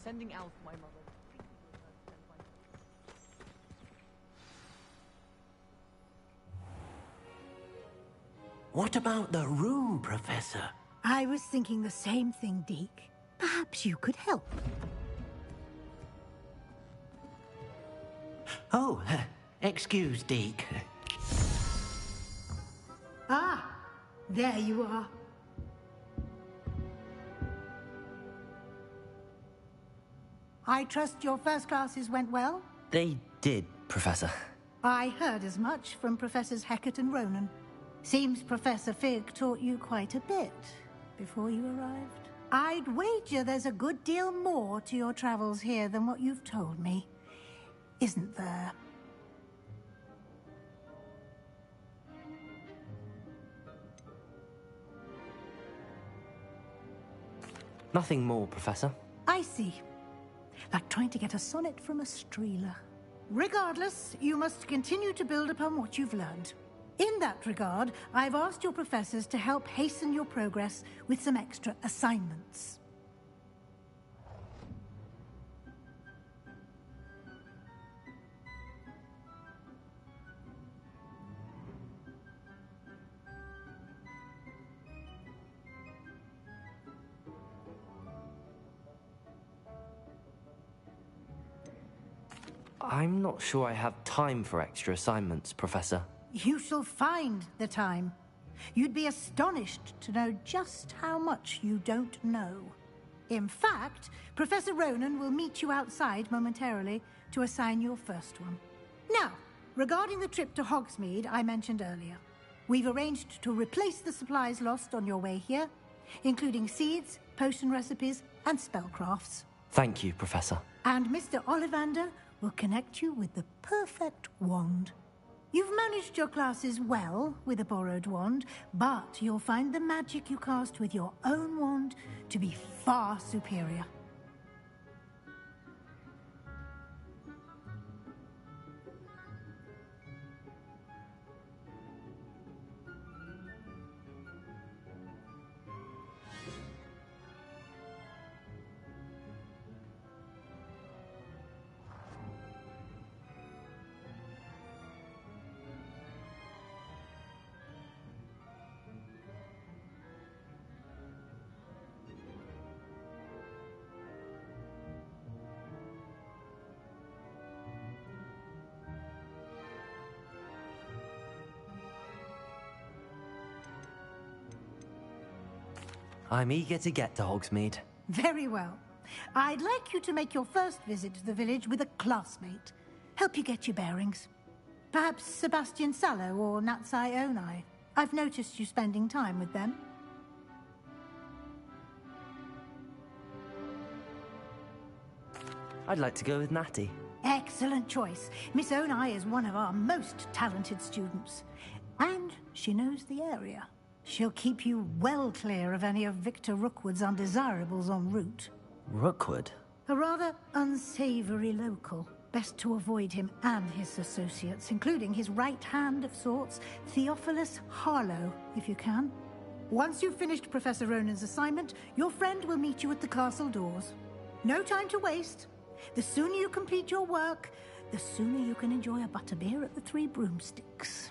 sending out my mother. What about the room, Professor? I was thinking the same thing, Deke. Perhaps you could help. Oh, excuse, Deke. Ah, there you are. I trust your first classes went well? They did, Professor. I heard as much from Professors Hecat and Ronan. Seems Professor Fig taught you quite a bit before you arrived. I'd wager there's a good deal more to your travels here than what you've told me. Isn't there? Nothing more, Professor. I see. Like trying to get a sonnet from a streeler. Regardless, you must continue to build upon what you've learned. In that regard, I've asked your professors to help hasten your progress with some extra assignments. I'm not sure I have time for extra assignments, Professor. You shall find the time. You'd be astonished to know just how much you don't know. In fact, Professor Ronan will meet you outside momentarily to assign your first one. Now, regarding the trip to Hogsmeade I mentioned earlier, we've arranged to replace the supplies lost on your way here, including seeds, potion recipes, and spellcrafts. Thank you, Professor. And Mr. Ollivander will connect you with the perfect wand. You've managed your classes well with a borrowed wand, but you'll find the magic you cast with your own wand to be far superior. I'm eager to get to Hogsmeade. Very well. I'd like you to make your first visit to the village with a classmate. Help you get your bearings. Perhaps Sebastian Sallow or Natsai Onai. I've noticed you spending time with them. I'd like to go with Natty. Excellent choice. Miss Onai is one of our most talented students. And she knows the area. She'll keep you well clear of any of Victor Rookwood's undesirables en route. Rookwood? A rather unsavory local. Best to avoid him and his associates, including his right hand of sorts, Theophilus Harlow, if you can. Once you've finished Professor Ronan's assignment, your friend will meet you at the castle doors. No time to waste. The sooner you complete your work, the sooner you can enjoy a butterbeer at the Three Broomsticks.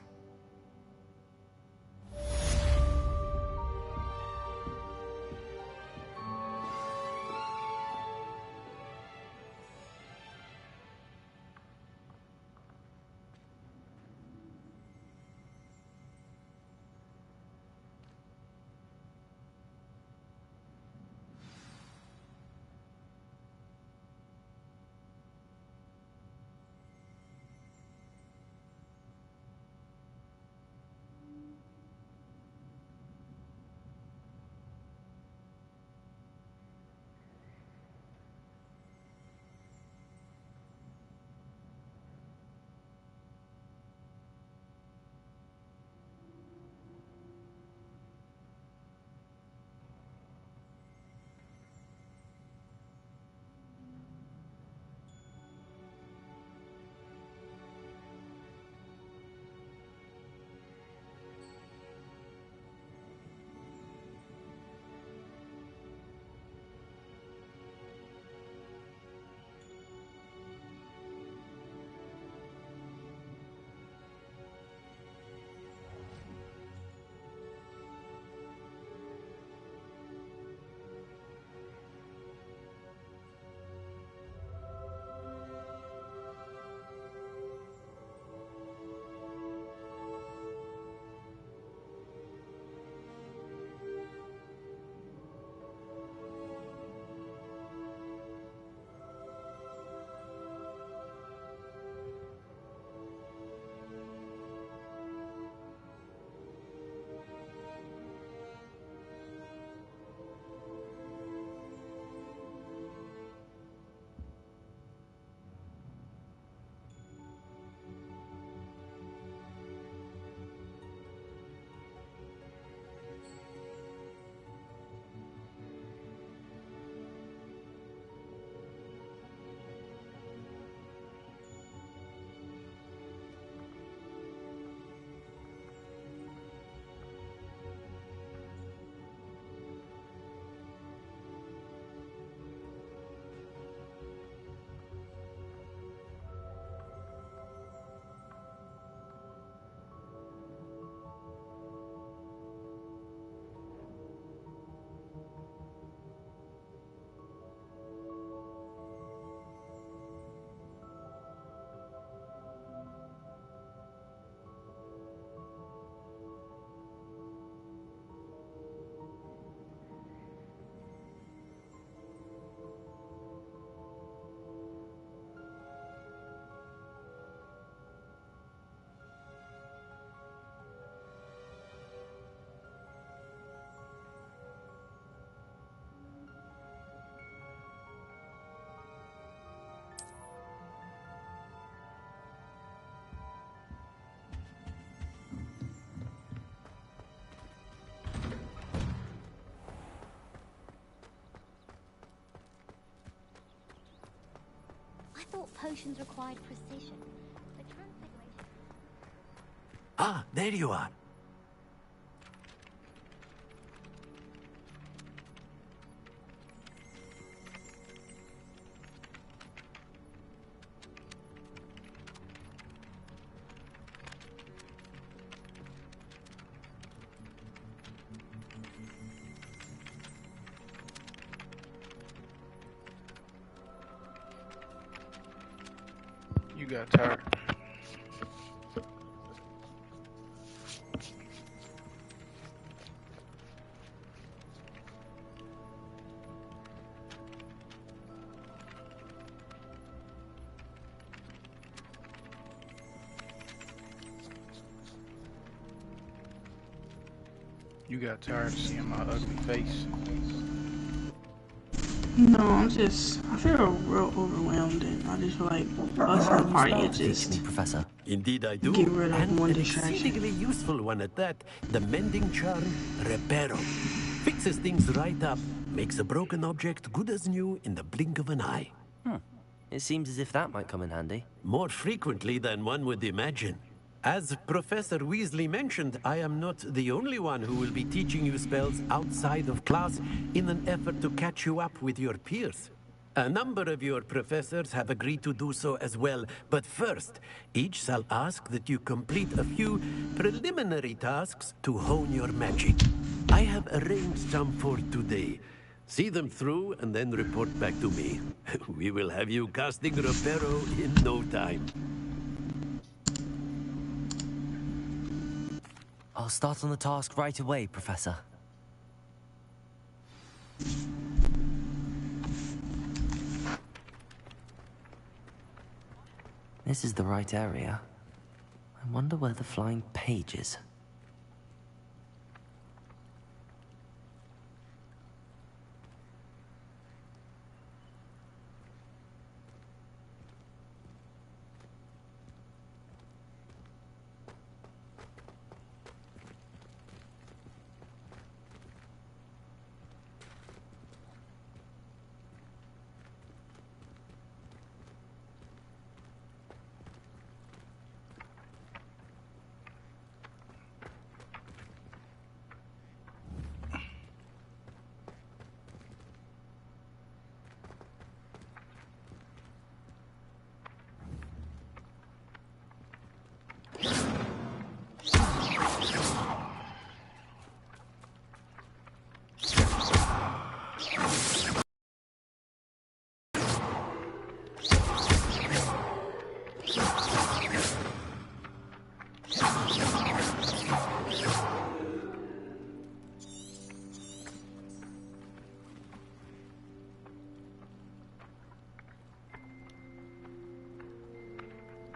thought potions required precision. The Transfiguration... Ah, there you are. You got tired. You got tired of seeing my ugly face. No, I feel real overwhelmed, and I just feel like us in the party is Teach just me, Professor. Indeed I do. get rid of And one an distraction. exceedingly useful one at that. The mending charm, Reparo. Fixes things right up, makes a broken object good as new in the blink of an eye. It seems as if that might come in handy. More frequently than one would imagine. As Professor Weasley mentioned, I am not the only one who will be teaching you spells outside of class in an effort to catch you up with your peers. A number of your professors have agreed to do so as well, but first, each shall ask that you complete a few preliminary tasks to hone your magic. I have arranged some for today. See them through and then report back to me. We will have you casting Reparo in no time. I'll start on the task right away, Professor. This is the right area. I wonder where the flying page is.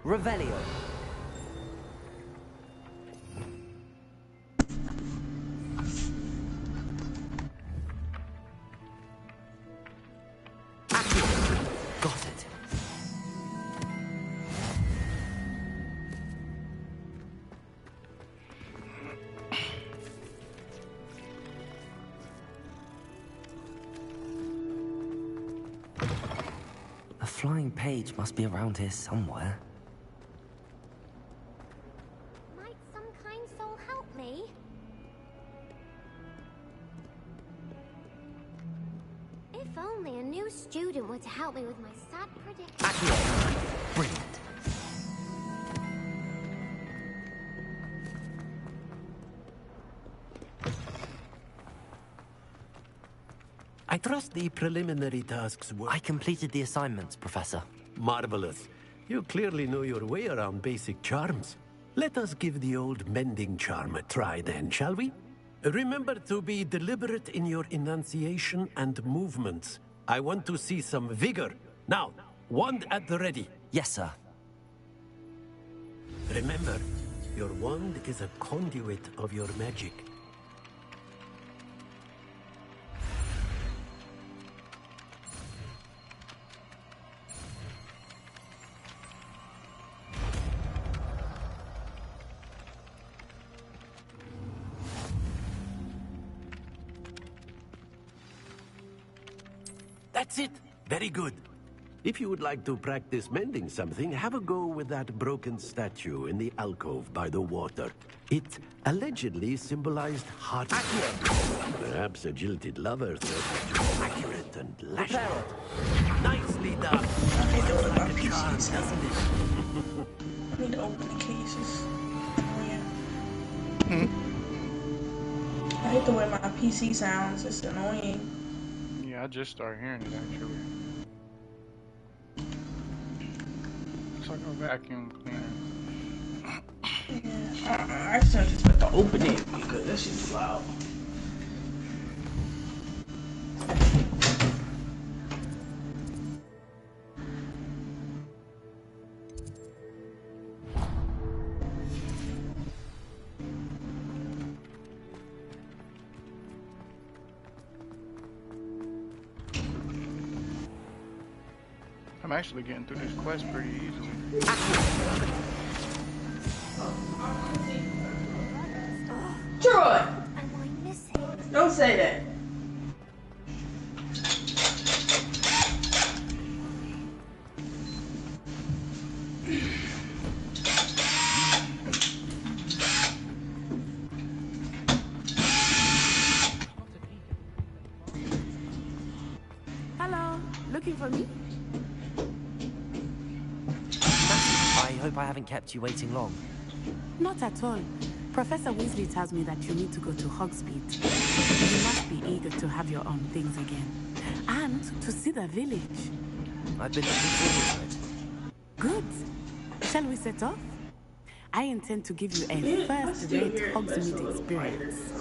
Revelio. Got it. A flying page must be around here somewhere. Might some kind soul help me? If only a new student were to help me with my sad predicament. Brilliant. I trust the preliminary tasks were... I completed the assignments, Professor. Marvelous. You clearly know your way around basic charms. Let us give the old mending charm a try then, shall we? Remember to be deliberate in your enunciation and movements. I want to see some vigor. Now, wand at the ready. Yes, sir. Remember, your wand is a conduit of your magic. That's it. Very good. If you would like to practice mending something, have a go with that broken statue in the alcove by the water. It allegedly symbolized heart. Perhaps a jilted lover thought accurate and lashing. Nicely done. I need to open my Like a charm, PC doesn't it? I need to open the cases. Oh, yeah. I hate the way my PC sounds. It's annoying. Yeah, I just started hearing it actually. It's like a vacuum cleaner. Yeah, I accidentally just went to open it because that shit's loud. I'm actually getting through this quest pretty easily. Troy! Am I missing? Don't say that. Hello, looking for me? I hope I haven't kept you waiting long. Not at all. Professor Weasley tells me that you need to go to Hogsmeade. You must be eager to have your own things again. And to see the village. I've been looking forward to it. Good. Shall we set off? I intend to give you a I still first-rate hear it. Hogsmeade experience.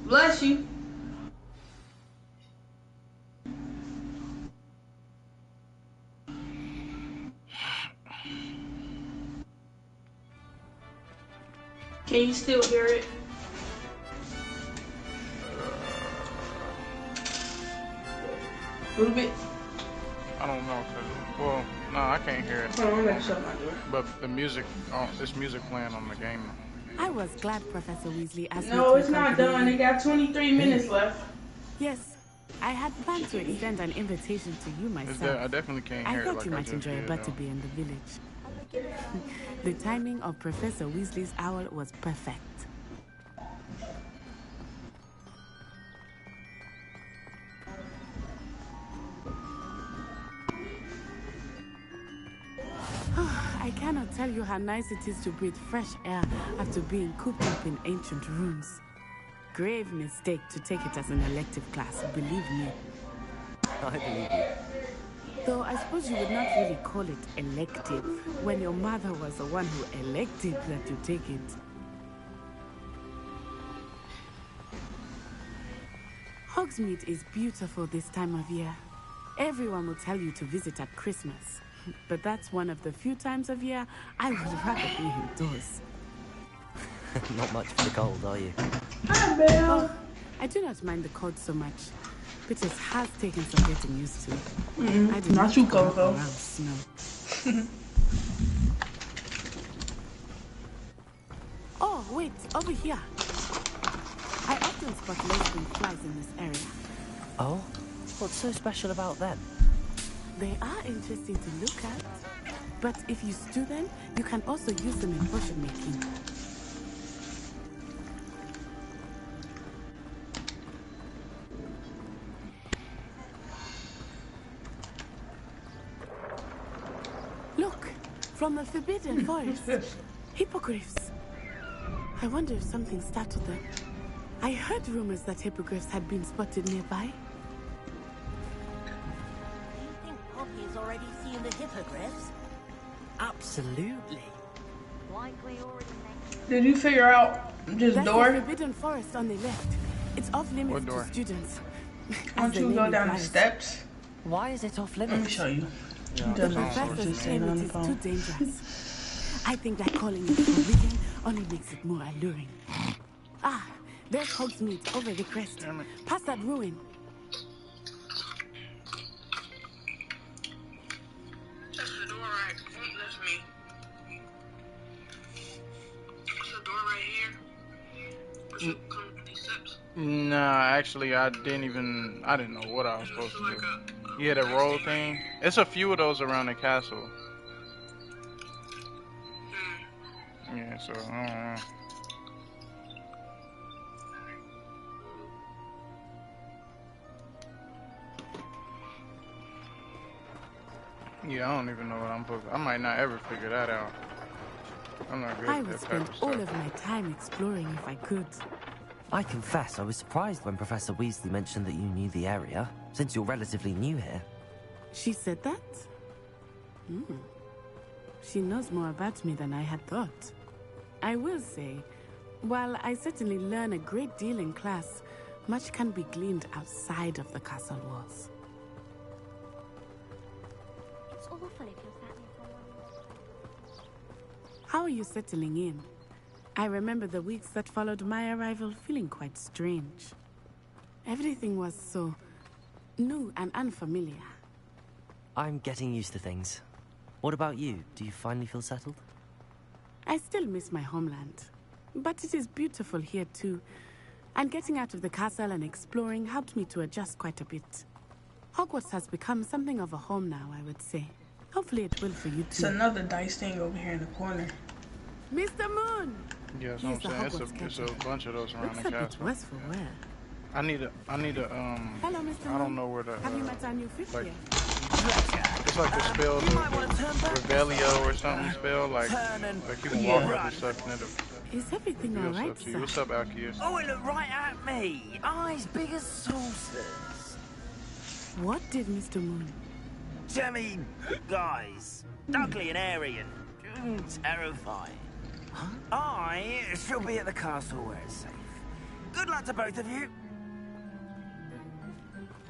Bless you. Can you still hear it? A little bit. I don't know, well, no, I can't hear it. Hold on, I'm gonna shut my door. But the music, this music playing on the game. I was glad Professor Weasley asked me No, to it's not accompany done. you. They got 23 minutes left. Yes, I had planned to extend an invitation to you myself. I definitely can't I hear it thought like you I might just enjoy a did, butter though. bee in the village. The timing of Professor Weasley's owl was perfect. I cannot tell you how nice it is to breathe fresh air after being cooped up in ancient rooms. Grave mistake to take it as an elective class, believe me. I believe you. Though I suppose you would not really call it elective when your mother was the one who elected that you take it. Hogsmeade is beautiful this time of year. Everyone will tell you to visit at Christmas. But that's one of the few times of year I would rather be indoors. Not much for the cold, are you? Hi, Belle. Oh, I do not mind the cold so much, but it has taken some getting used to. I do Not you, go up Coco. around snow. Oh, wait, over here. I often spot lacewing flies in this area. Oh? What's so special about them? They are interesting to look at, but if you stew them, you can also use them in potion making. Look, from the Forbidden Forest. Hippogriffs. I wonder if something startled them. I heard rumors that hippogriffs had been spotted nearby. Poppy has already seen the hippogriffs. Absolutely. Likely already next. Did you figure out this That's door? the Forbidden Forest on the left. It's off What limits door? to students. Why As don't the you name go down the implies. steps? Why is it off Let me limits? show you. Yeah, He The doesn't know, so professors just say it claim on it the is phone. too dangerous. I think that calling it forbidden only makes it more alluring. Ah, there's Hogsmeade over the crest. Damn it. Past that ruin. That's the door right. That's me. That's the door right here. Push it, come to these steps. Nah, actually, I didn't know what I was supposed to do. A Yeah, the roll thing. It's a few of those around the castle. Yeah, so I don't know. Yeah, I don't even know what I'm supposed to. I might not ever figure that out. I'm not good I at would that type spend of all stuff. of my time exploring if I could. I confess I was surprised when Professor Weasley mentioned that you knew the area, since you're relatively new here. She said that? Hmm. She knows more about me than I had thought. I will say, while I certainly learn a great deal in class, much can be gleaned outside of the castle walls. It's awful if you're sat near someone. How are you settling in? I remember the weeks that followed my arrival feeling quite strange. Everything was so new and unfamiliar. I'm getting used to things. What about you? Do you finally feel settled? I still miss my homeland, but it is beautiful here too. And getting out of the castle and exploring helped me to adjust quite a bit. Hogwarts has become something of a home now, I would say. Hopefully it will for you It's too. another dice thing over here in the corner. Mr. Moon! Yeah, that's He what is the I'm saying. Hogwarts It's a bunch of those around Looks the a bit castle. worse for wear. I need a Hello, Mr. I don't Moon. know where the Have you met our new fifth like year? it's like the spell, the Revelio or something spell, like you can walk up and stuff and it'll Is everything reveal alright, stuff to you. sir? What's up, Alkius? Oh, it looked right at me. Eyes big as saucers. What did Mr. Moon? Jemmy, guys. Ugly and airy and terrifying. I shall be at the castle where it's safe. Good luck to both of you.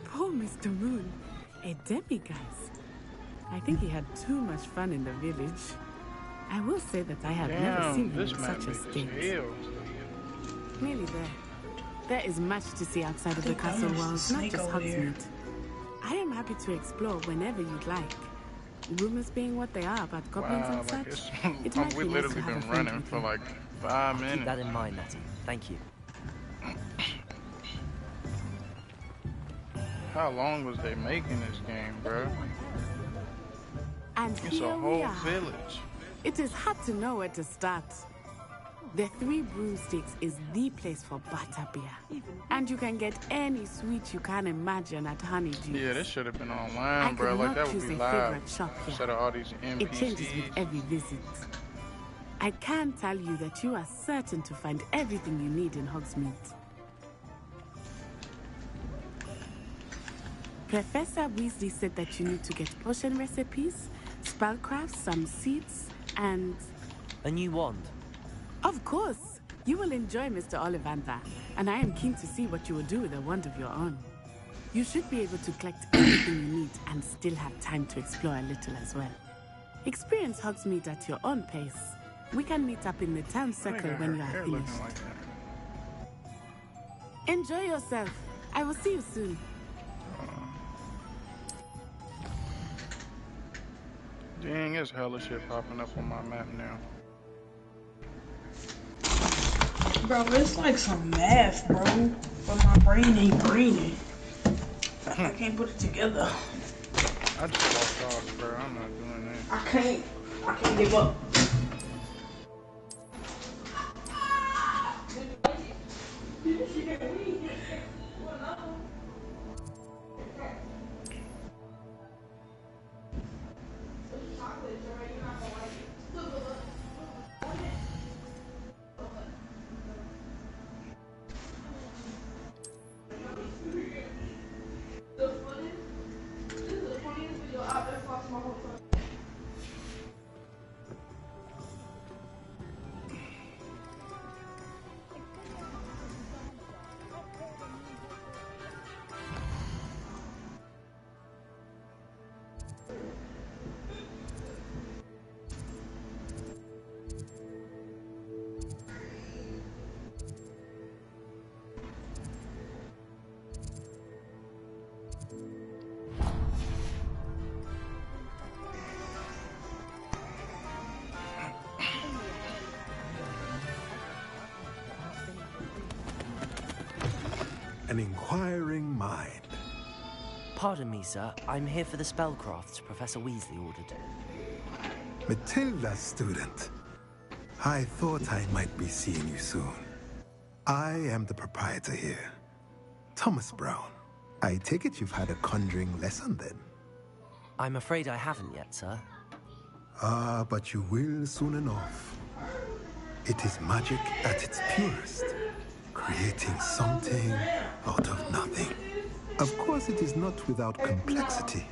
Poor Mr. Moon. A demiguise. I think he had too much fun in the village. I will say that I have never seen Damn, him in this map such a big state. as hell. Nearly there. There is much to see outside of the think that castle was the walls, not snake just over there. Hogsmeade. I am happy to explore whenever you'd like. Rumors being what they are about goblins Wow, and like such, it's it might we be nice literally to have a been friend running with for you. like 5 I'll keep minutes. that in mind, Natty. Thank you. How long was they making this game, bro? And It's here a we whole are. village. It is hard to know where to start. The Three Broomsticks is the place for butterbeer. And you can get any sweet you can imagine at Honeydew. Yeah, this should have been I online, bro. could Like not that would choose be a live favorite shop here. instead of all these It changes with NPCs. every visit. I can tell you that you are certain to find everything you need in Hogsmeade. Professor Weasley said that you need to get potion recipes, spellcrafts, some seeds, and... A new wand. Of course! You will enjoy Mr. Ollivander, and I am keen to see what you will do with a wand of your own. You should be able to collect everything you need and still have time to explore a little as well. Experience Hogsmeade at your own pace. We can meet up in the town circle when you are Hair finished. looking like that. Enjoy yourself. I will see you soon. Dang, there's hella shit popping up on my map now. Bro, it's like some math, bro. But my brain ain't braining. I can't put it together. I just walked off, bro. I'm not doing that. I can't give up. An inquiring mind. Pardon me, sir. I'm here for the spellcrafts Professor Weasley ordered. Matilda's student. I thought I might be seeing you soon. I am the proprietor here, Thomas Brown. I take it you've had a conjuring lesson then? I'm afraid I haven't yet, sir. Ah, but you will soon enough. It is magic at its purest, creating something out of nothing. Of course, it is not without complexity,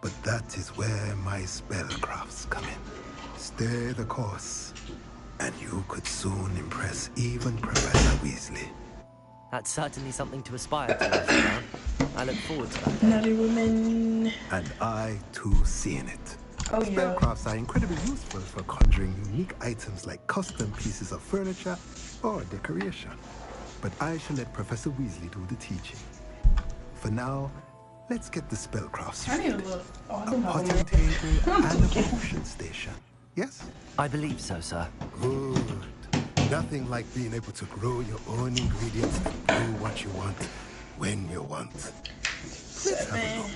but that is where my spellcrafts come in. Stay the course, and you could soon impress even Professor Weasley. That's certainly something to aspire to, Mr. Brown. I look forward to that day. Naughty women. And I, too, seeing it. Oh, yeah. Spellcrafts are incredibly useful for conjuring unique items like custom pieces of furniture or decoration. But I shall let Professor Weasley do the teaching. For now, let's get the spellcrafts I need a straight. look. Oh, I A don't have potting a table and a potion station. Yes? I believe so, sir. Good. Nothing like being able to grow your own ingredients and do what you want when you want. Let's have a look.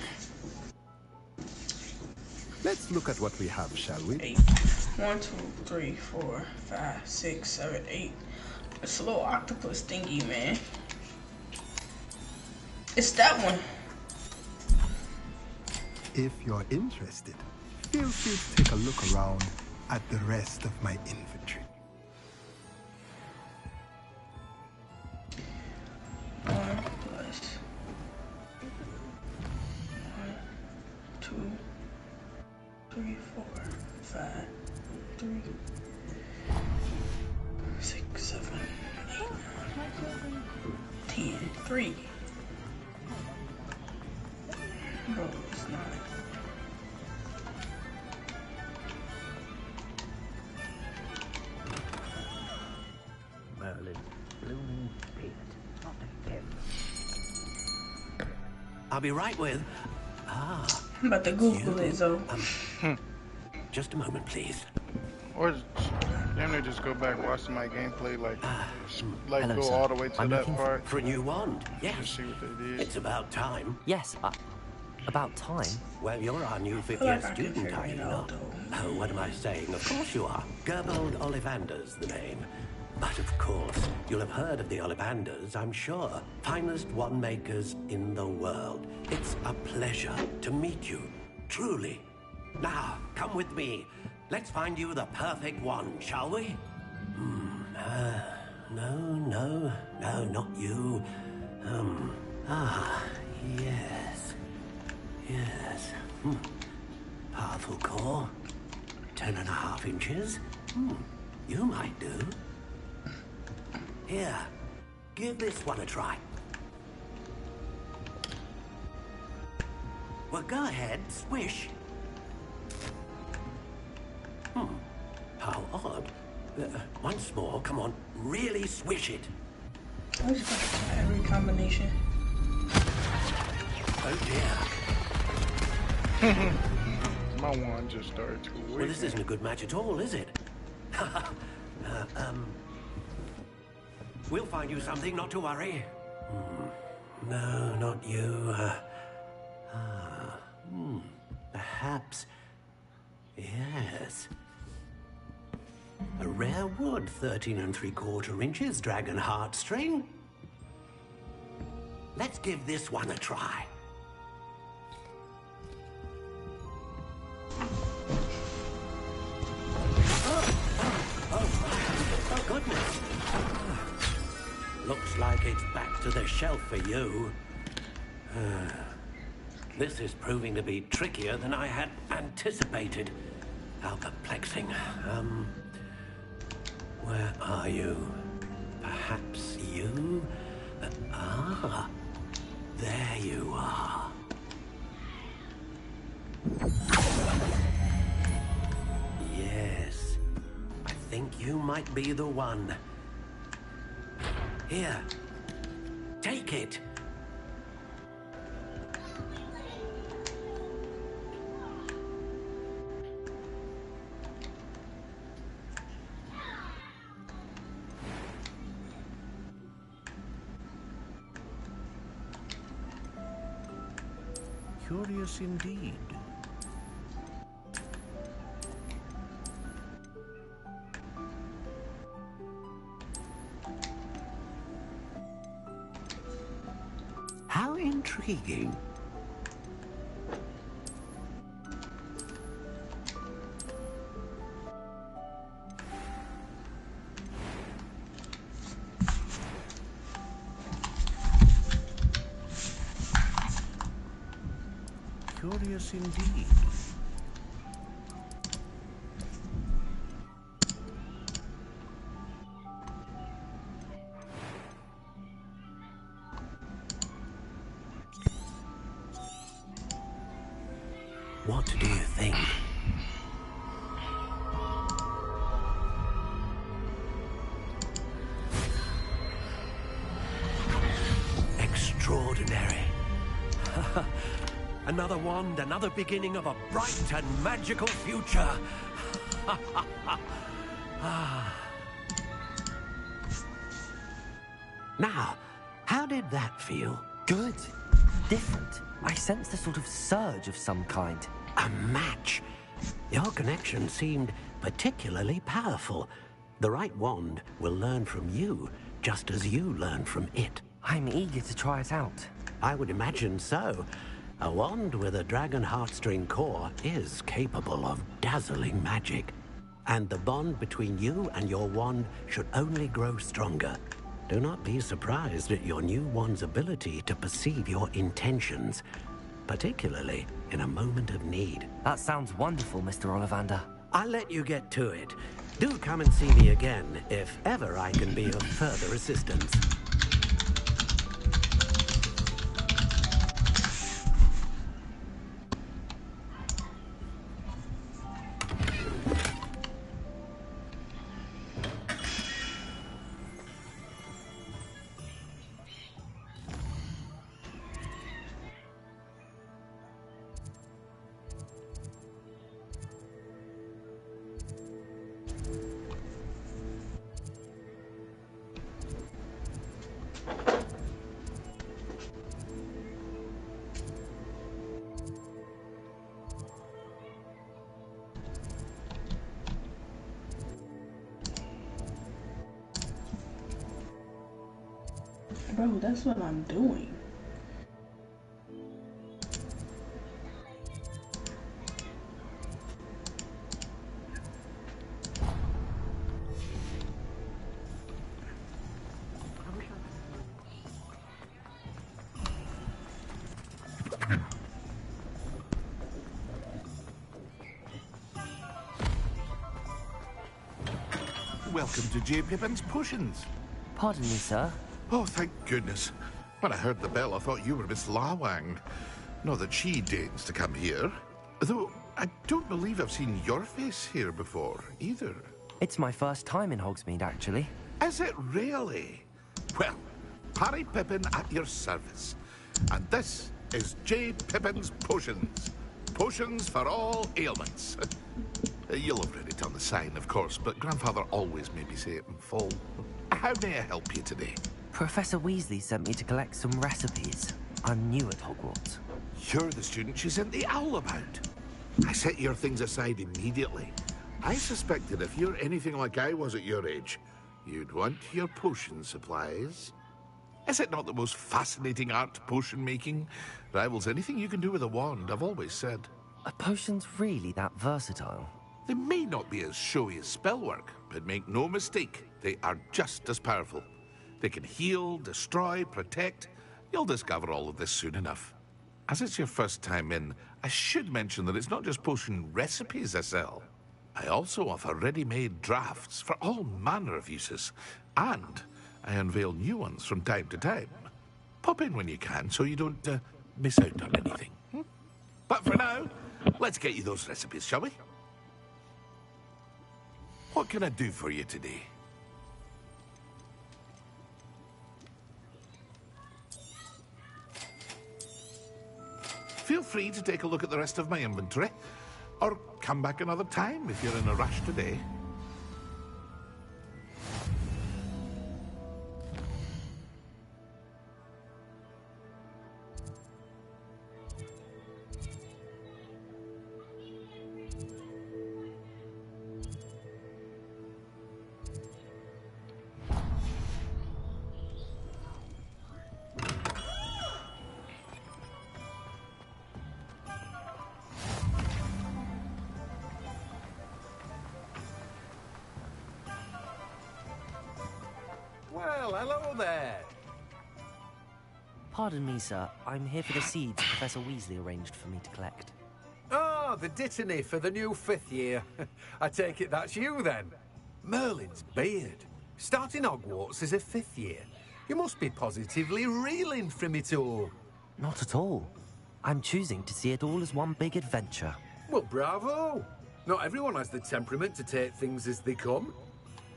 Let's look at what we have, shall we? 8. 1, 2, 3, 4, 5, 6, 7, 8. It's a little octopus thingy, man. It's that one. If you're interested, feel free to take a look around at the rest of my inventory. 1 plus 1, 2, 3, 4, 5, 3, 6, 7, 8, 9, 10, 3. Bro, it's not. Merlin, blooming beard, not him. I'll be right with. Ah. I'm about to Google it, so. Just a moment, please. Or damn near just go back, watch my gameplay, like Hello, go sir. all the way to I'm that looking part. For a new wand, yes. Just see what they did. It's about time. Yes, about time. Well, you're our new fifth I feel year like I can student, figure are it you out, not? though. Oh, what am I saying? Of course you are. Gerbold Ollivander's the name. But of course, you'll have heard of the Ollivanders, I'm sure. Finest wand makers in the world. It's a pleasure to meet you, truly. Now, come with me. Let's find you the perfect wand, shall we? No, not you. Yes. Powerful core. 10.5 inches. You might do. Here, give this one a try. Well, go ahead, swish. How odd. Once more, come on, really swish it. I just got to try every combination. Oh dear. My wand just started to weaken. Well, this isn't a good match at all, is it? We'll find you something, not to worry. No, not you. Perhaps. Yes. A rare wood, 13 3/4 inches, dragon heartstring. Let's give this one a try. Oh, goodness. Looks like it's back to the shelf for you. This is proving to be trickier than I had anticipated. How perplexing. Where are you? Perhaps you? There you are. Yes. I think you might be the one. Here. Take it. Curious indeed. How intriguing. Curious indeed. What do you think? Extraordinary. Another wand, another beginning of a bright and magical future. Now, how did that feel? Good. Different. I sensed a sort of surge of some kind. A match. Your connection seemed particularly powerful. The right wand will learn from you, just as you learn from it. I'm eager to try it out. I would imagine so. A wand with a dragon heartstring core is capable of dazzling magic. And the bond between you and your wand should only grow stronger. Do not be surprised at your new wand's ability to perceive your intentions, particularly in a moment of need. That sounds wonderful, Mr. Ollivander. I'll let you get to it. Do come and see me again if ever I can be of further assistance. Bro, that's what I'm doing. Welcome to J. Pippin's Potions. Pardon me, sir. Oh, thank goodness. When I heard the bell, I thought you were Miss Lawang. Not that she deigns to come here. Though, I don't believe I've seen your face here before, either. It's my first time in Hogsmeade, actually. Is it really? Well, Harry Pippin at your service. And this is J. Pippin's Potions. Potions for all ailments. You'll have read it on the sign, of course, but Grandfather always made me say it in full. How may I help you today? Professor Weasley sent me to collect some recipes. I'm new at Hogwarts. You're the student she sent the owl about. I set your things aside immediately. I suspected if you're anything like I was at your age, you'd want your potion supplies. Is it not the most fascinating art, potion making? Rivals anything you can do with a wand, I've always said. Are potions really that versatile? They may not be as showy as spellwork, but make no mistake, they are just as powerful. They can heal, destroy, protect. You'll discover all of this soon enough. As it's your first time in, I should mention that it's not just potion recipes I sell. I also offer ready-made drafts for all manner of uses, and I unveil new ones from time to time. Pop in when you can so you don't miss out on anything. But for now, let's get you those recipes, shall we? What can I do for you today? Feel free to take a look at the rest of my inventory, or come back another time if you're in a rush today. hello there. Pardon me, sir. I'm here for the seeds Professor Weasley arranged for me to collect. Oh, the dittany for the new 5th year. I take it that's you, then. Merlin's beard. Starting Hogwarts as a 5th year. You must be positively reeling from it all. Not at all. I'm choosing to see it all as one big adventure. Well, bravo. Not everyone has the temperament to take things as they come.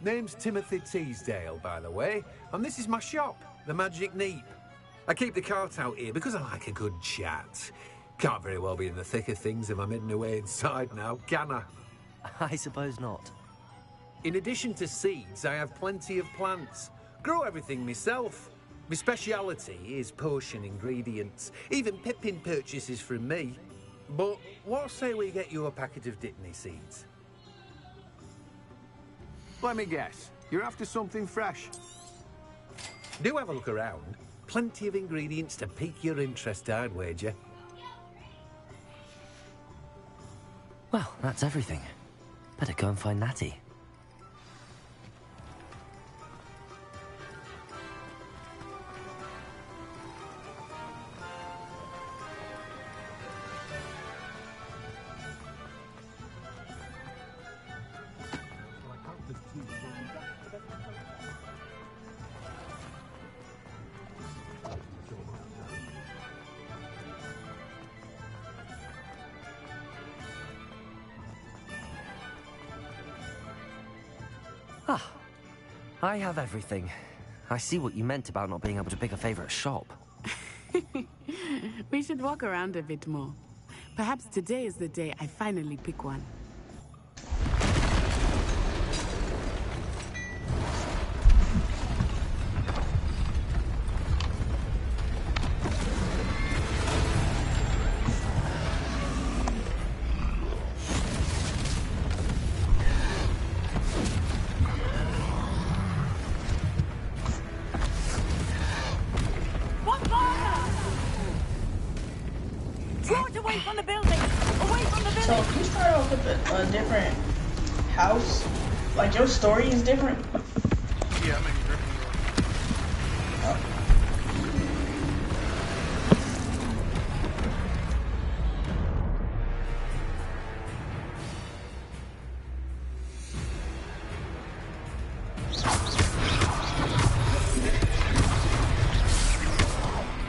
Name's Timothy Teasdale, by the way, and this is my shop, the Magic Neep. I keep the cart out here because I like a good chat. Can't very well be in the thick of things if I'm hidden away inside now, can I? I suppose not. In addition to seeds, I have plenty of plants. Grow everything myself. My speciality is potion ingredients. Even Pippin purchases from me. But what say we get you a packet of Dittany seeds? Let me guess. You're after something fresh. Do have a look around. Plenty of ingredients to pique your interest, I'd wager. Well, that's everything. Better go and find Natty. Ah, I have everything. I see what you meant about not being able to pick a favorite shop. We should walk around a bit more. Perhaps today is the day I finally pick one. So if you start off with a different house, like your story is different. Yeah, I'm in Gryffindor.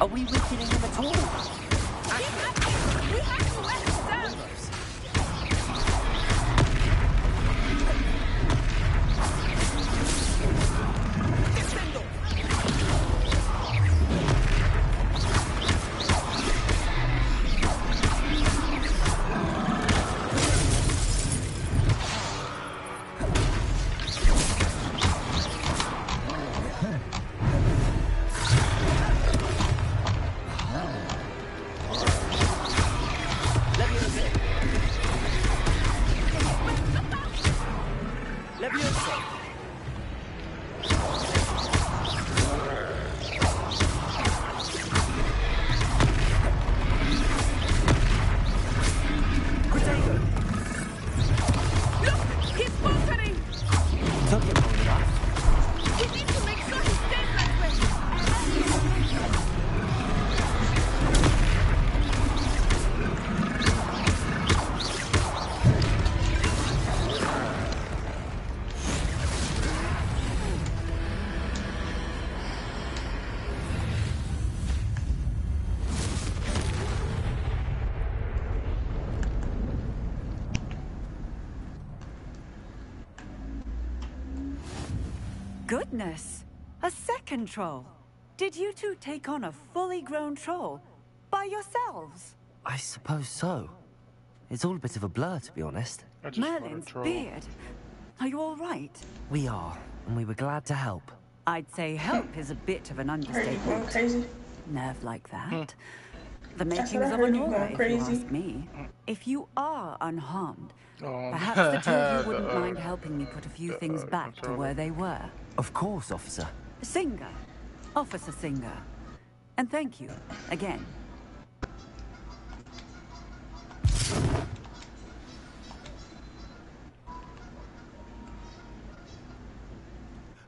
Are we weakening him at all? Goodness! A second troll! Did you two take on a fully grown troll? By yourselves? I suppose so. It's all a bit of a blur, to be honest. Merlin's beard. Are you all right? We are, and we were glad to help. I'd say help is a bit of an understatement. Crazy. Nerve like that. The makings of an aura, if you ask me. If you are unharmed, perhaps the two of you wouldn't mind helping me put a few things back to where they were. Of course, officer. Singer. Officer Singer. And thank you, again.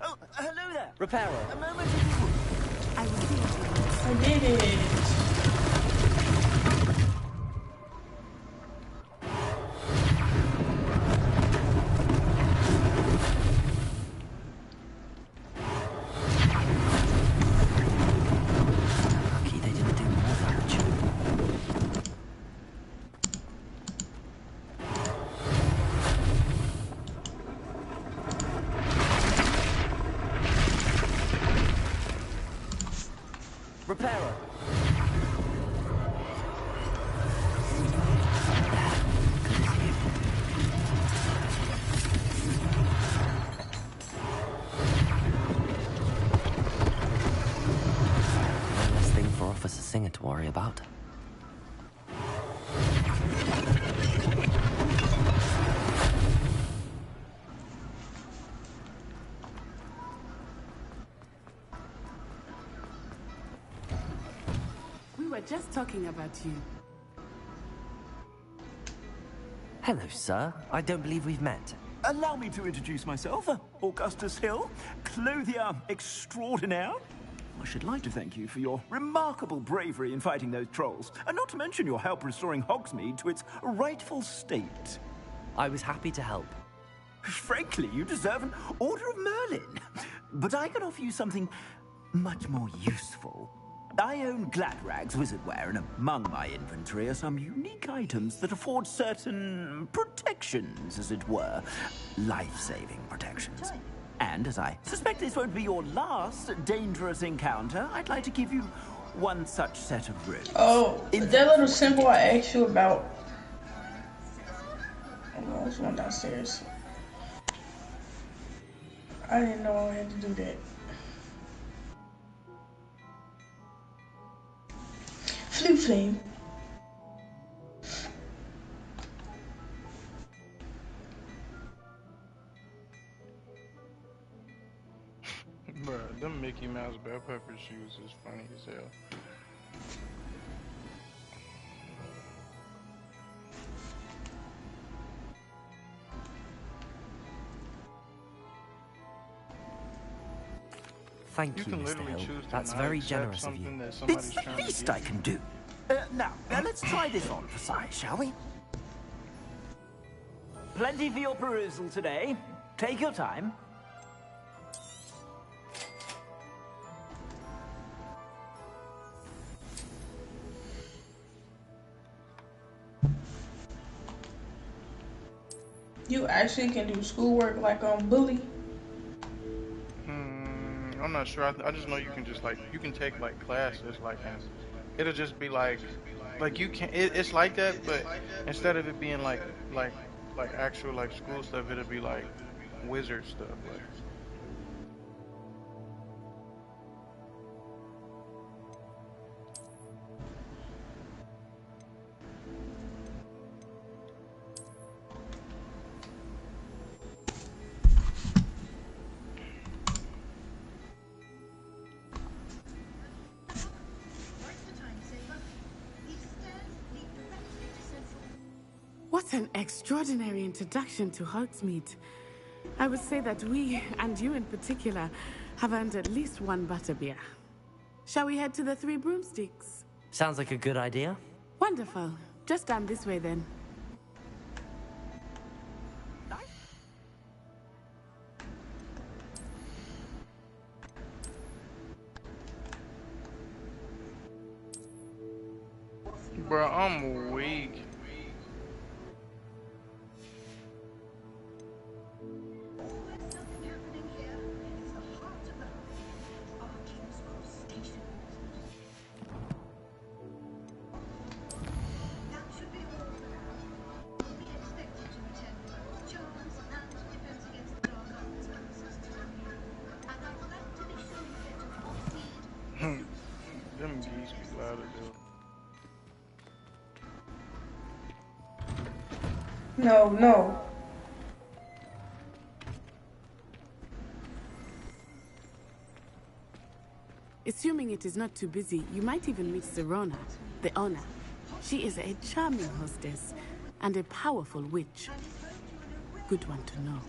Oh, hello there. Repairer. A moment if you would. I will see what you want. I did it. Lucky they didn't do more damage. Repairer. One less thing for Officer Singer to worry about. We were just talking about you. Hello, sir. I don't believe we've met. Allow me to introduce myself, Augustus Hill, clothier extraordinaire. I should like to thank you for your remarkable bravery in fighting those trolls, and not to mention your help restoring Hogsmeade to its rightful state. I was happy to help. Frankly, you deserve an Order of Merlin. But I can offer you something much more useful. I own Gladrag's wizardware, and among my inventory are some unique items that afford certain protections, as it were. Life-saving protections. And as I suspect this won't be your last dangerous encounter, I'd like to give you one such set of robes. Oh, that little symbol I asked you about. Oh, there's one downstairs. I didn't know I had to do that. Flute flame. Bruh, them Mickey Mouse bell pepper shoes is funny as hell. Thank you, Mr. Hill. That's very generous of you. It's the least I can do. Now, let's try this on for size, shall we? Plenty for your perusal today. Take your time. You actually can do schoolwork like on Bully. I'm not sure. I just know you can just you can take like classes and it'll just be like you can. It's like that, but instead of it being like actual school stuff, it'll be like wizard stuff. What an extraordinary introduction to Hogsmeade. I would say that we, and you in particular, have earned at least one butterbeer. Shall we head to the Three Broomsticks? Sounds like a good idea. Wonderful. Just down this way then. Bro, I'm weak. Them geese be louder though. No. Assuming it is not too busy, you might even meet Serona, the owner. She is a charming hostess and a powerful witch. Good one to know.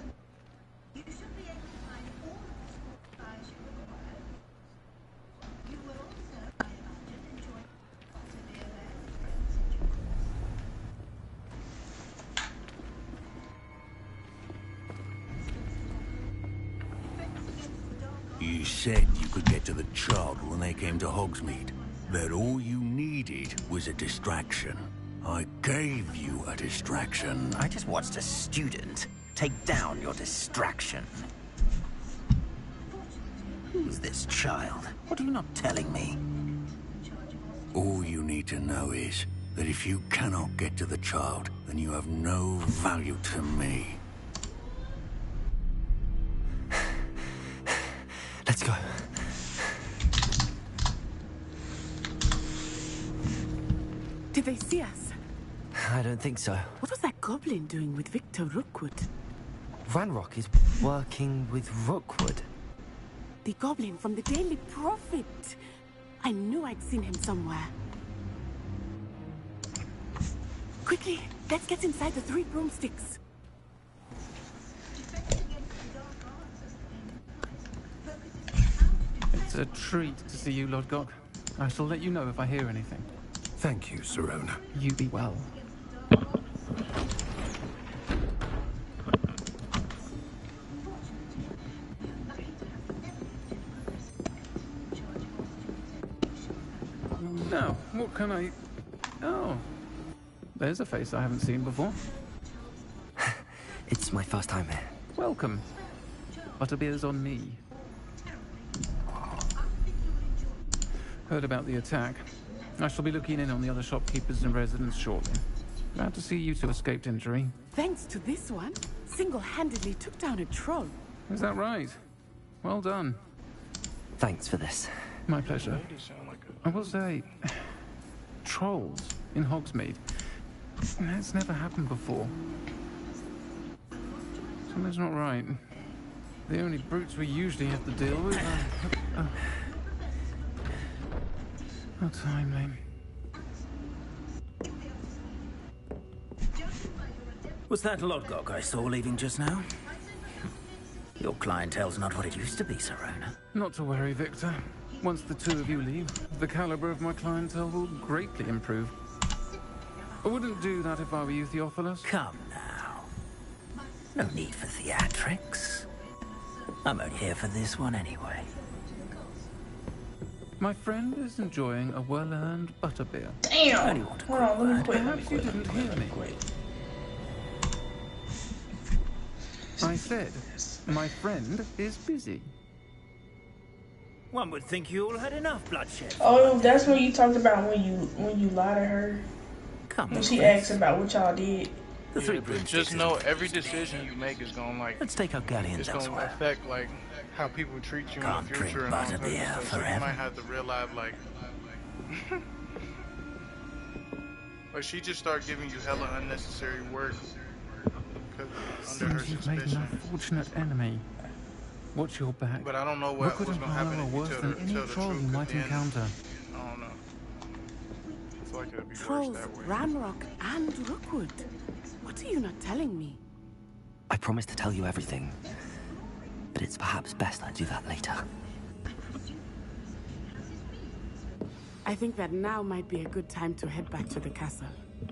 You said you could get to the child when they came to Hogsmeade. That all you needed was a distraction. I gave you a distraction. I just watched a student take down your distraction. Who's this child? What are you not telling me? All you need to know is that if you cannot get to the child, then you have no value to me. Let's go. Did they see us? I don't think so. What was that goblin doing with Victor Rookwood? Ranrock is working with Rookwood. The goblin from the Daily Prophet. I knew I'd seen him somewhere. Quickly, let's get inside the 3 broomsticks. It's a treat to see you, Lodgok. I shall let you know if I hear anything. Thank you, Sirona. You be well. Now, what can I... Oh. There's a face I haven't seen before. It's my first time here. Welcome. Butterbeer's on me. Heard about the attack. I shall be looking in on the other shopkeepers and residents shortly. Glad to see you two escaped injury. Thanks to this one, single-handedly took down a troll. Is that right? Well done. Thanks for this. My pleasure. I will say, trolls in Hogsmeade. That's never happened before. Something's not right. The only brutes we usually have to deal with are... How timely. Was that Lodgok I saw leaving just now? Your clientele's not what it used to be, Sirona. Not to worry, Victor. Once the 2 of you leave, the caliber of my clientele will greatly improve. I wouldn't do that if I were you, Theophilus. Come now. No need for theatrics. I'm only here for this one anyway. My friend is enjoying a well-earned butterbeer. Damn! Hold on, let me quit. Perhaps you didn't hear me. I said, my friend is busy. One would think you all had enough bloodshed. Oh, that's when you talked about when you lied to her. Come when she asked about what y'all did. The 3 just know every decision you make is gonna Let's take our galleons it's gonna affect like how people treat you in the future and all that stuff. So you might have to realize like like she just started giving you hella unnecessary work under her Seems you've made an unfortunate enemy. Watch your back. But I don't know what was gonna happen if you tell the truth. You might encounter. I don't know. I feel like it'd be Trolls, worse that way. Ranrock, and Rookwood. What are you not telling me? I promise to tell you everything, but it's perhaps best I do that later. I think that now might be a good time to head back to the castle.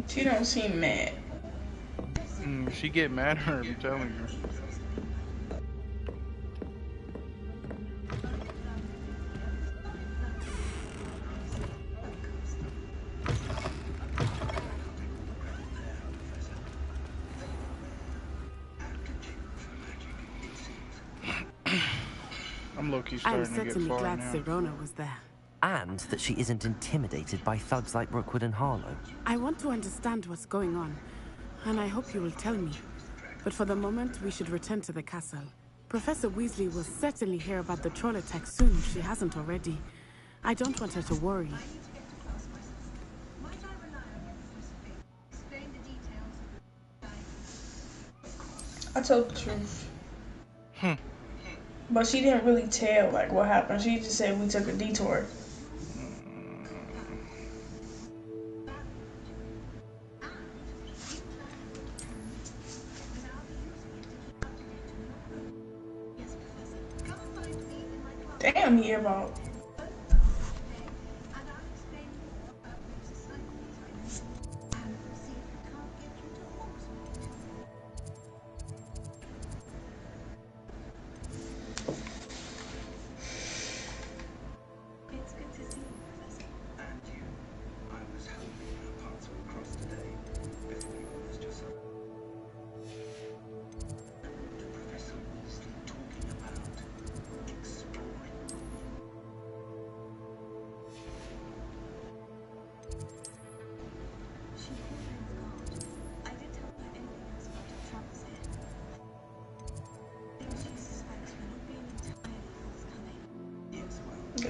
She don't seem mad. She get madder, I'm telling you. I'm low-key starting to get certainly far glad now. Sirona was there. And that she isn't intimidated by thugs like Rookwood and Harlow. I want to understand what's going on, and I hope you will tell me. But for the moment, we should return to the castle. Professor Weasley will certainly hear about the troll attack soon if she hasn't already. I don't want her to worry. I told the truth. But she didn't really tell like what happened. She just said we took a detour. Damn, he about.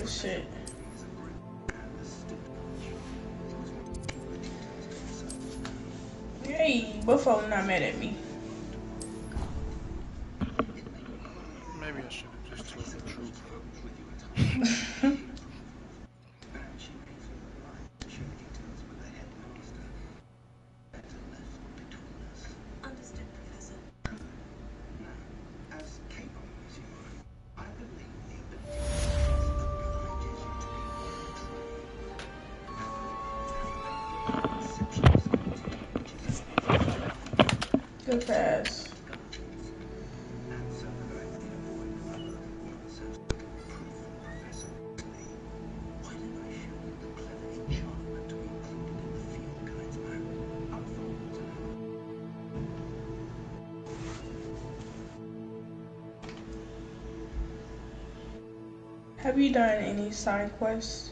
shit. Hey, both of them not mad at me. Maybe I should have just told the truth. Good pass. Have you done any side quests?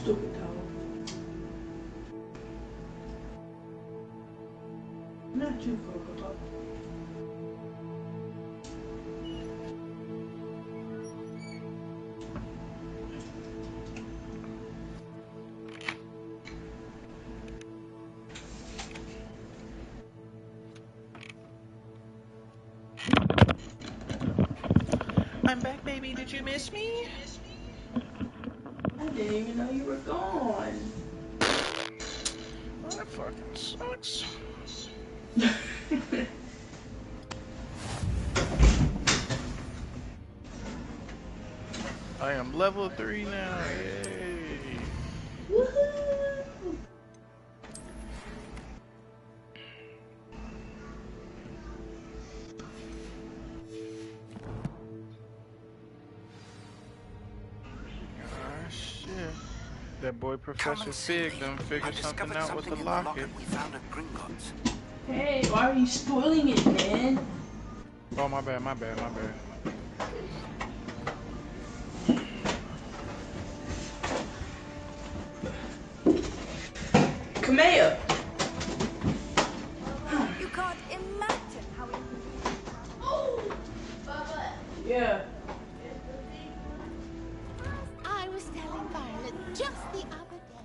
Stupid dog. Not you, Coco. I'm back, baby. Did you miss me? I didn't even know you were gone. Oh, that fucking sucks. I am level 3 now. Yay. Woohoo! Ah, shit. That boy Professor Fig done figured something out with the locket. We found at Gringotts. Hey, why are you spoiling it, man? Oh, my bad, my bad, my bad. Kamea! You can't imagine how it... Oh! Yeah. I was telling Violet just the other day.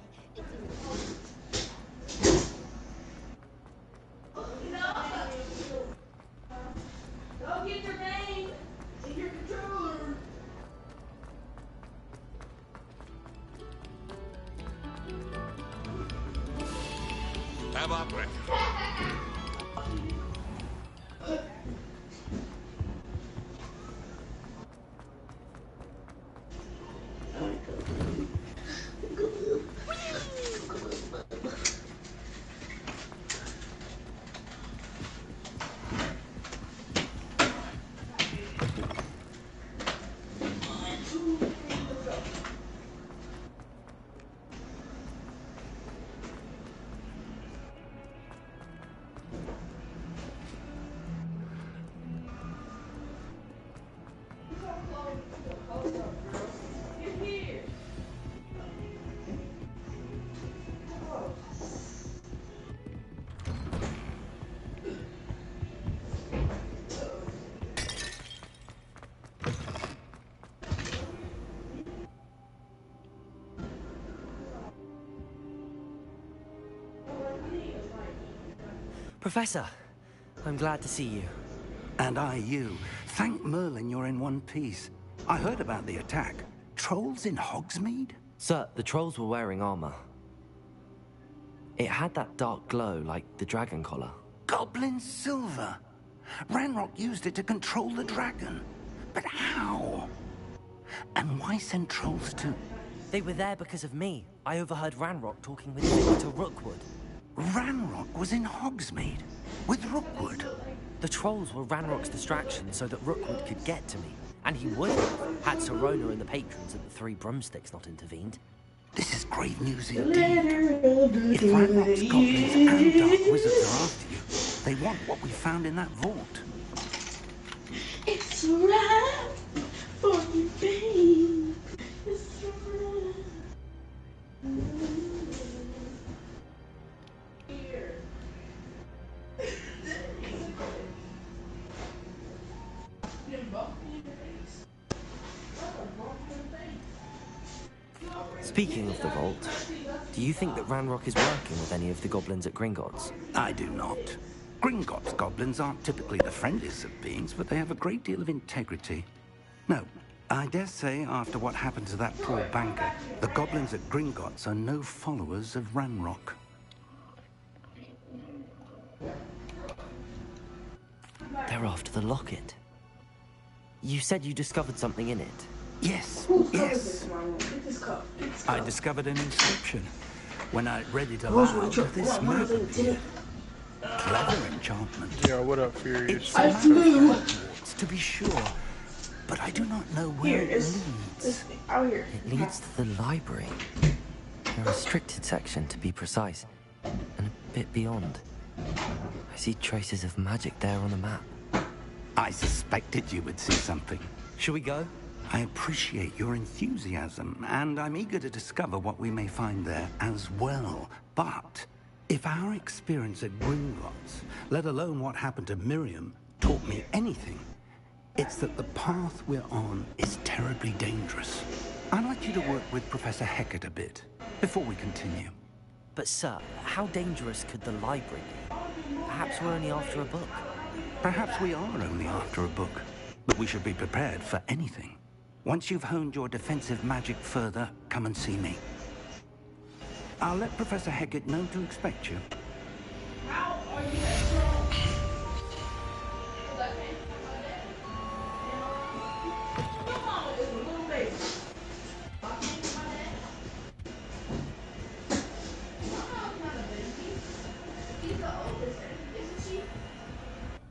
Don't get your name in your controller. Have our breath. Professor, I'm glad to see you. And I you. Thank Merlin you're in one piece. I heard about the attack. Trolls in Hogsmeade? Sir, the trolls were wearing armor. It had that dark glow like the dragon collar. Goblin silver. Ranrock used it to control the dragon. But how? And why send trolls to... They were there because of me. I overheard Ranrock talking with Victor Rookwood. Ranrock was in Hogsmeade with Rookwood. The trolls were Ranrock's distraction so that Rookwood could get to me. And he would have had Serona and the patrons at the Three Broomsticks not intervened. This is grave news indeed. If Ranrock's goblins and dark wizards are after you, they want what we found in that vault. It's right for you, babe. It's right. Speaking of the vault, do you think that Ranrock is working with any of the goblins at Gringotts? I do not. Gringotts goblins aren't typically the friendliest of beings, but they have a great deal of integrity. No, I dare say after what happened to that poor banker, the goblins at Gringotts are no followers of Ranrock. They're after the locket. You said you discovered something in it. Yes, yes. I discovered an inscription. When I read it aloud, this map appeared. Clever enchantment. Yeah, what up, Furious? It's a matter of Hogwarts, to be sure, but I do not know where it leads. It leads to the library. A restricted section, to be precise, and a bit beyond. I see traces of magic there on the map. I suspected you would see something. Shall we go? I appreciate your enthusiasm, and I'm eager to discover what we may find there as well. But if our experience at Gringotts, let alone what happened to Miriam, taught me anything, it's that the path we're on is terribly dangerous. I'd like you to work with Professor Hecat a bit before we continue. But sir, how dangerous could the library be? Perhaps we're only after a book. Perhaps we are only after a book. But we should be prepared for anything. Once you've honed your defensive magic further, come and see me. I'll let Professor Hecat know to expect you. How are you that strong? Your mama is a little baby.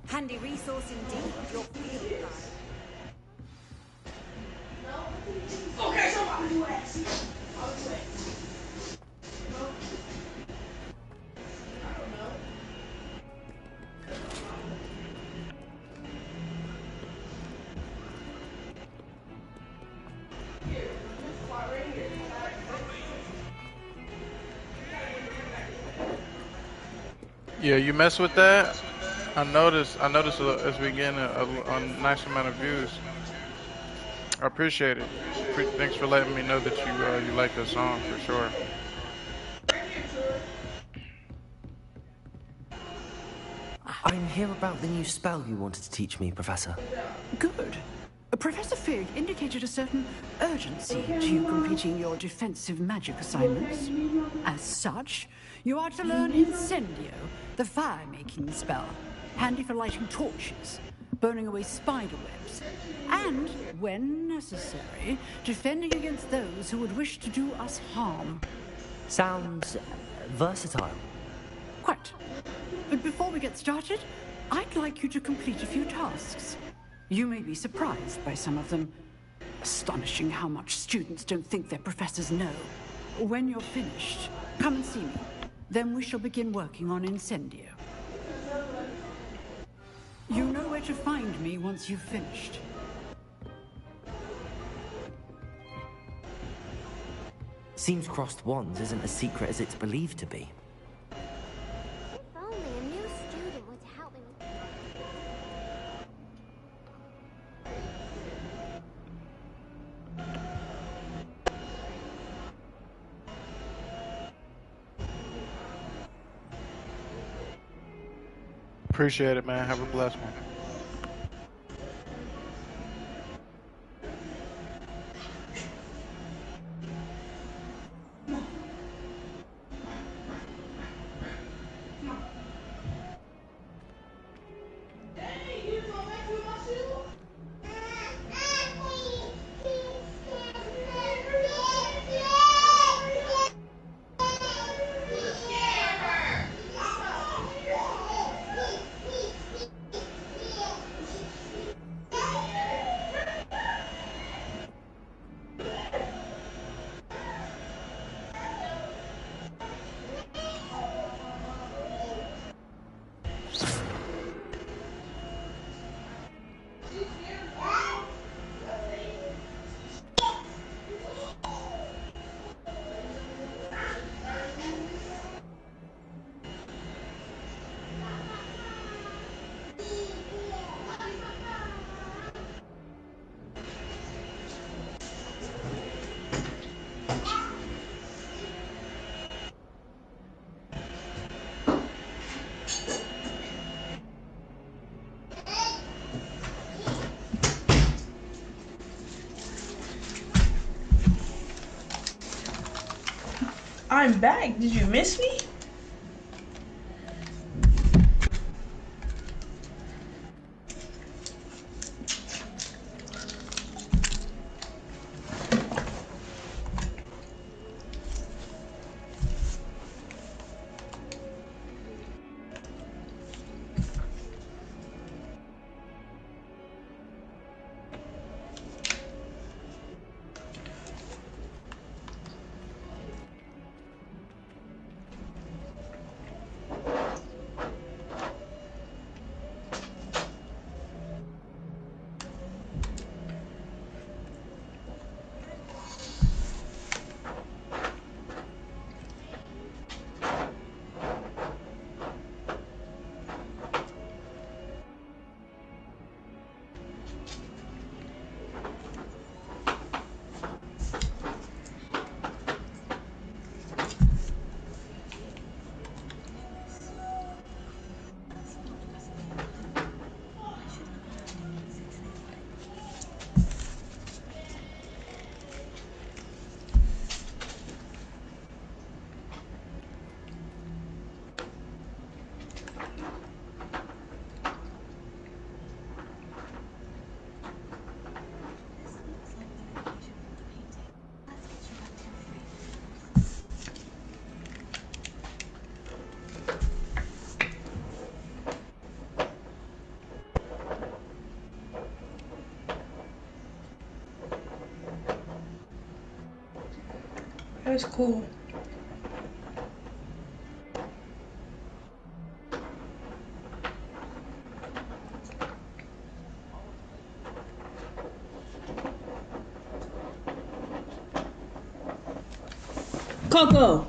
Handy resource indeed, your field guide. Okay, so I'll do X. I'll do X. Yeah, you mess with that. I noticed as we get a nice amount of views. I appreciate it. Thanks for letting me know that you like the song for sure. I'm here about the new spell you wanted to teach me, Professor. Good. Professor Fig indicated a certain urgency to you completing your defensive magic assignments. As such, you are to learn Incendio, the fire-making spell, handy for lighting torches, burning away spider webs, and, when necessary, defending against those who would wish to do us harm. Sounds versatile. Quite. But before we get started, I'd like you to complete a few tasks. You may be surprised by some of them. Astonishing how much students don't think their professors know. When you're finished, come and see me. Then we shall begin working on Incendio. You know where to find me once you've finished. Seems crossed wands isn't as secret as it's believed to be. If only a new student were to help me with... Appreciate it, man. Have a blessed one. I'm back. Did you miss me? That's cool. Coco.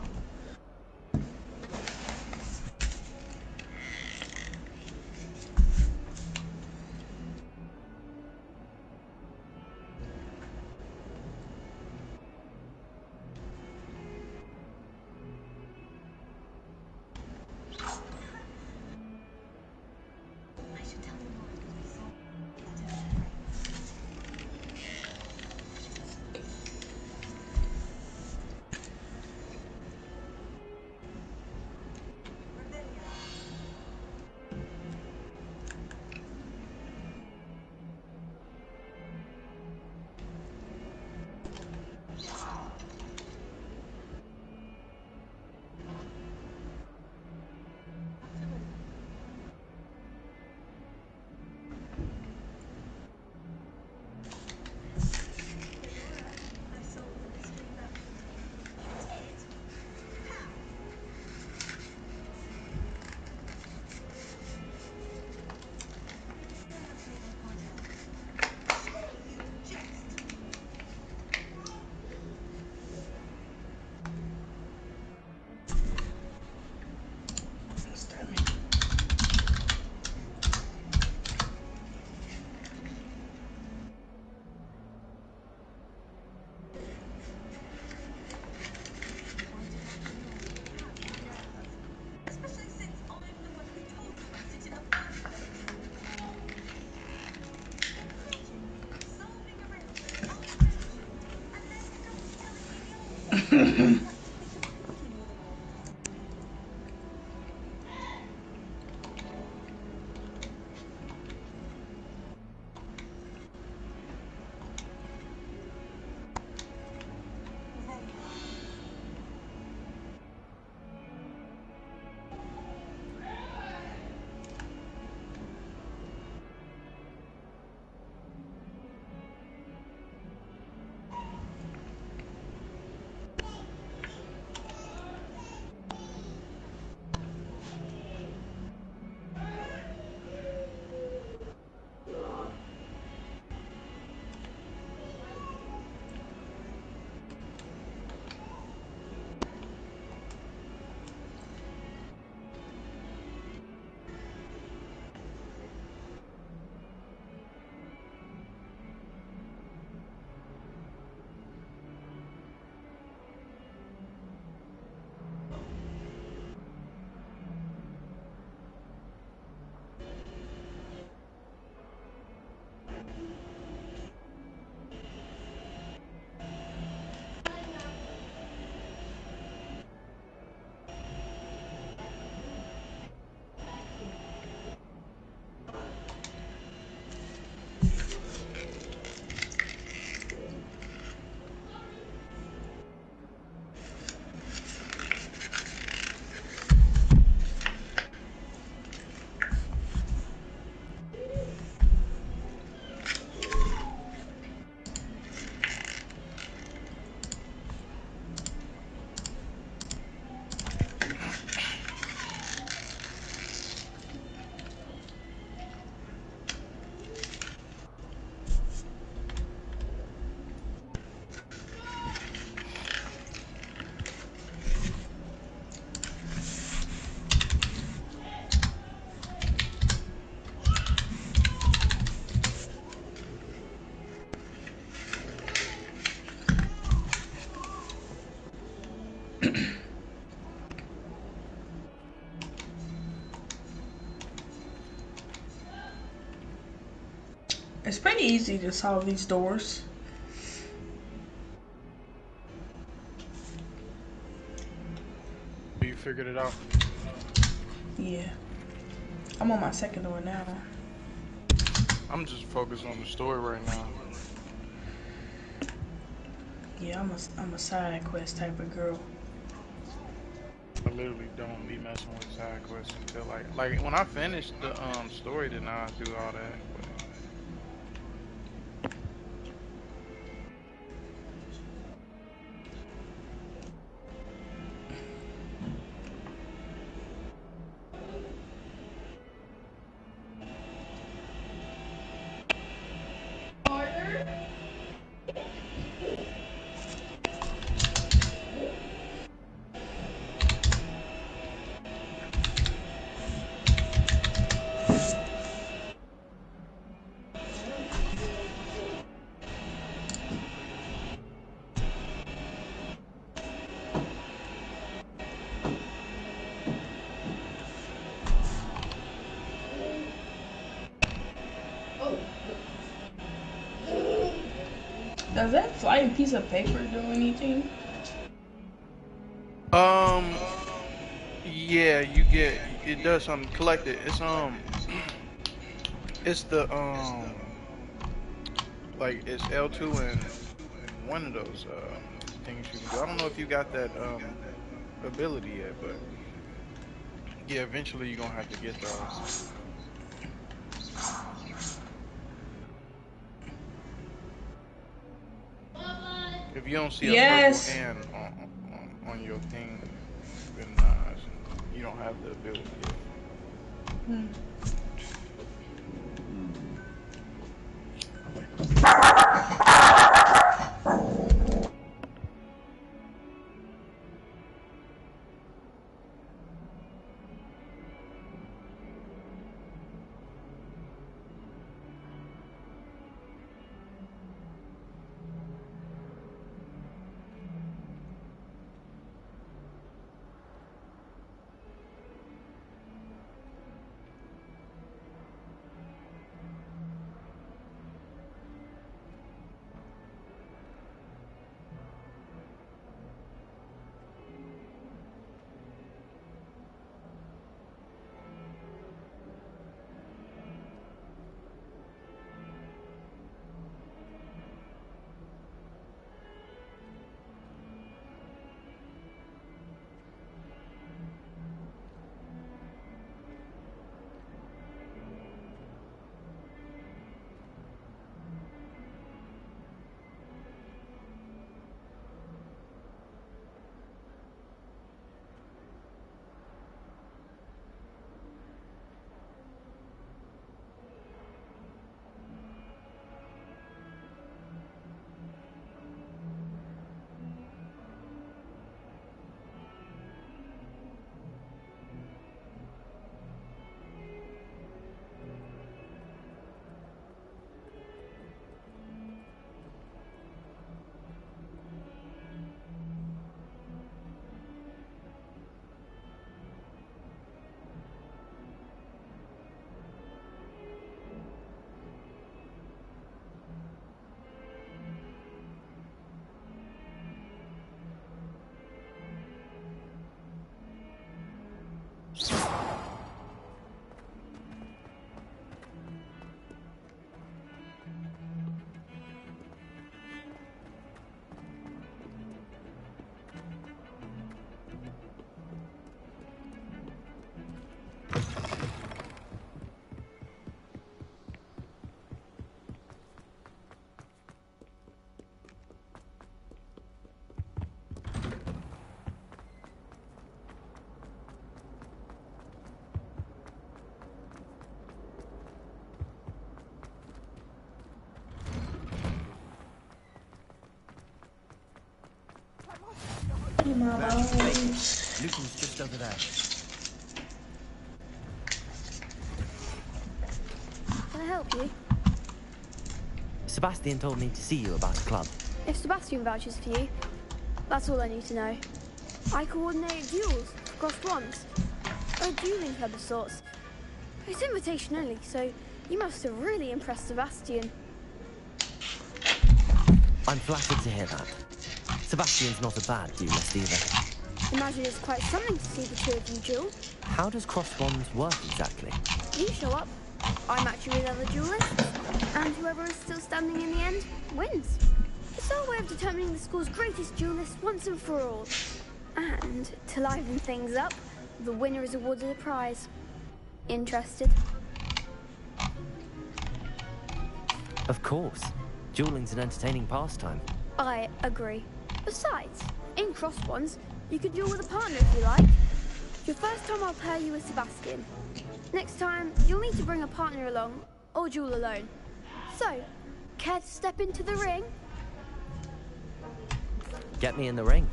It's pretty easy to solve these doors. You figured it out? Yeah. I'm on my second door now. I'm just focused on the story right now. Yeah, I'm a side quest type of girl. I literally don't be messing with side quests until like when I finished the story, then I do all that. But Does that flying piece of paper do anything? Yeah, you get it does something. Collect it. It's the like it's L2 and one of those things you can do. I don't know if you got that ability yet, but yeah, eventually you're gonna have to get those. If you don't see a purple hand on your thing, then you don't have the ability yet. Lucan's just over there. Can I help you? Sebastian told me to see you about a club. If Sebastian vouches for you, that's all I need to know. I coordinate duels for crossed wands. A dueling club of sorts. It's invitation only, so you must have really impressed Sebastian. I'm flattered to hear that. Sebastian's not a bad duelist either. Imagine it's quite something to see the two of you duel. How does cross wands work exactly? You show up, I match you with other duelists, and whoever is still standing in the end wins. It's our way of determining the school's greatest duelist once and for all. And to liven things up, the winner is awarded a prize. Interested? Of course. Dueling's an entertaining pastime. I agree. Besides, in cross wands, you can duel with a partner if you like. Your first time I'll pair you with Sebastian. Next time, you'll need to bring a partner along, or duel alone. So, care to step into the ring? Get me in the ring.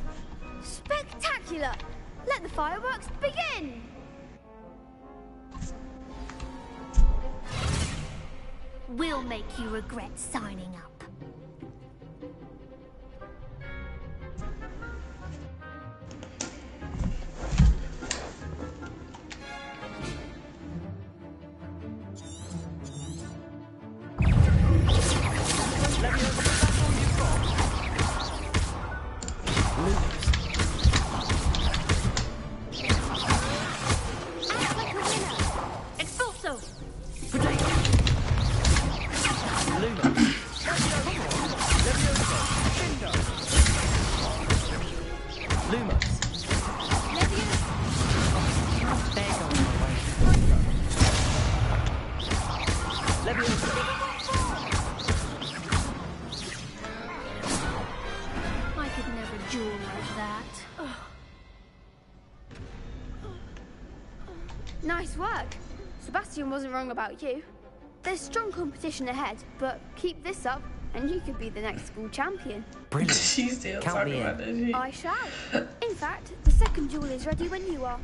Spectacular! Let the fireworks begin! We'll make you regret signing up. I could never duel like that. Nice work. Sebastian wasn't wrong about you. There's strong competition ahead, but keep this up and you could be the next school champion. Brilliant. She's still Count talking me about in. that shit. I shall. In fact, the second duel is ready when you are.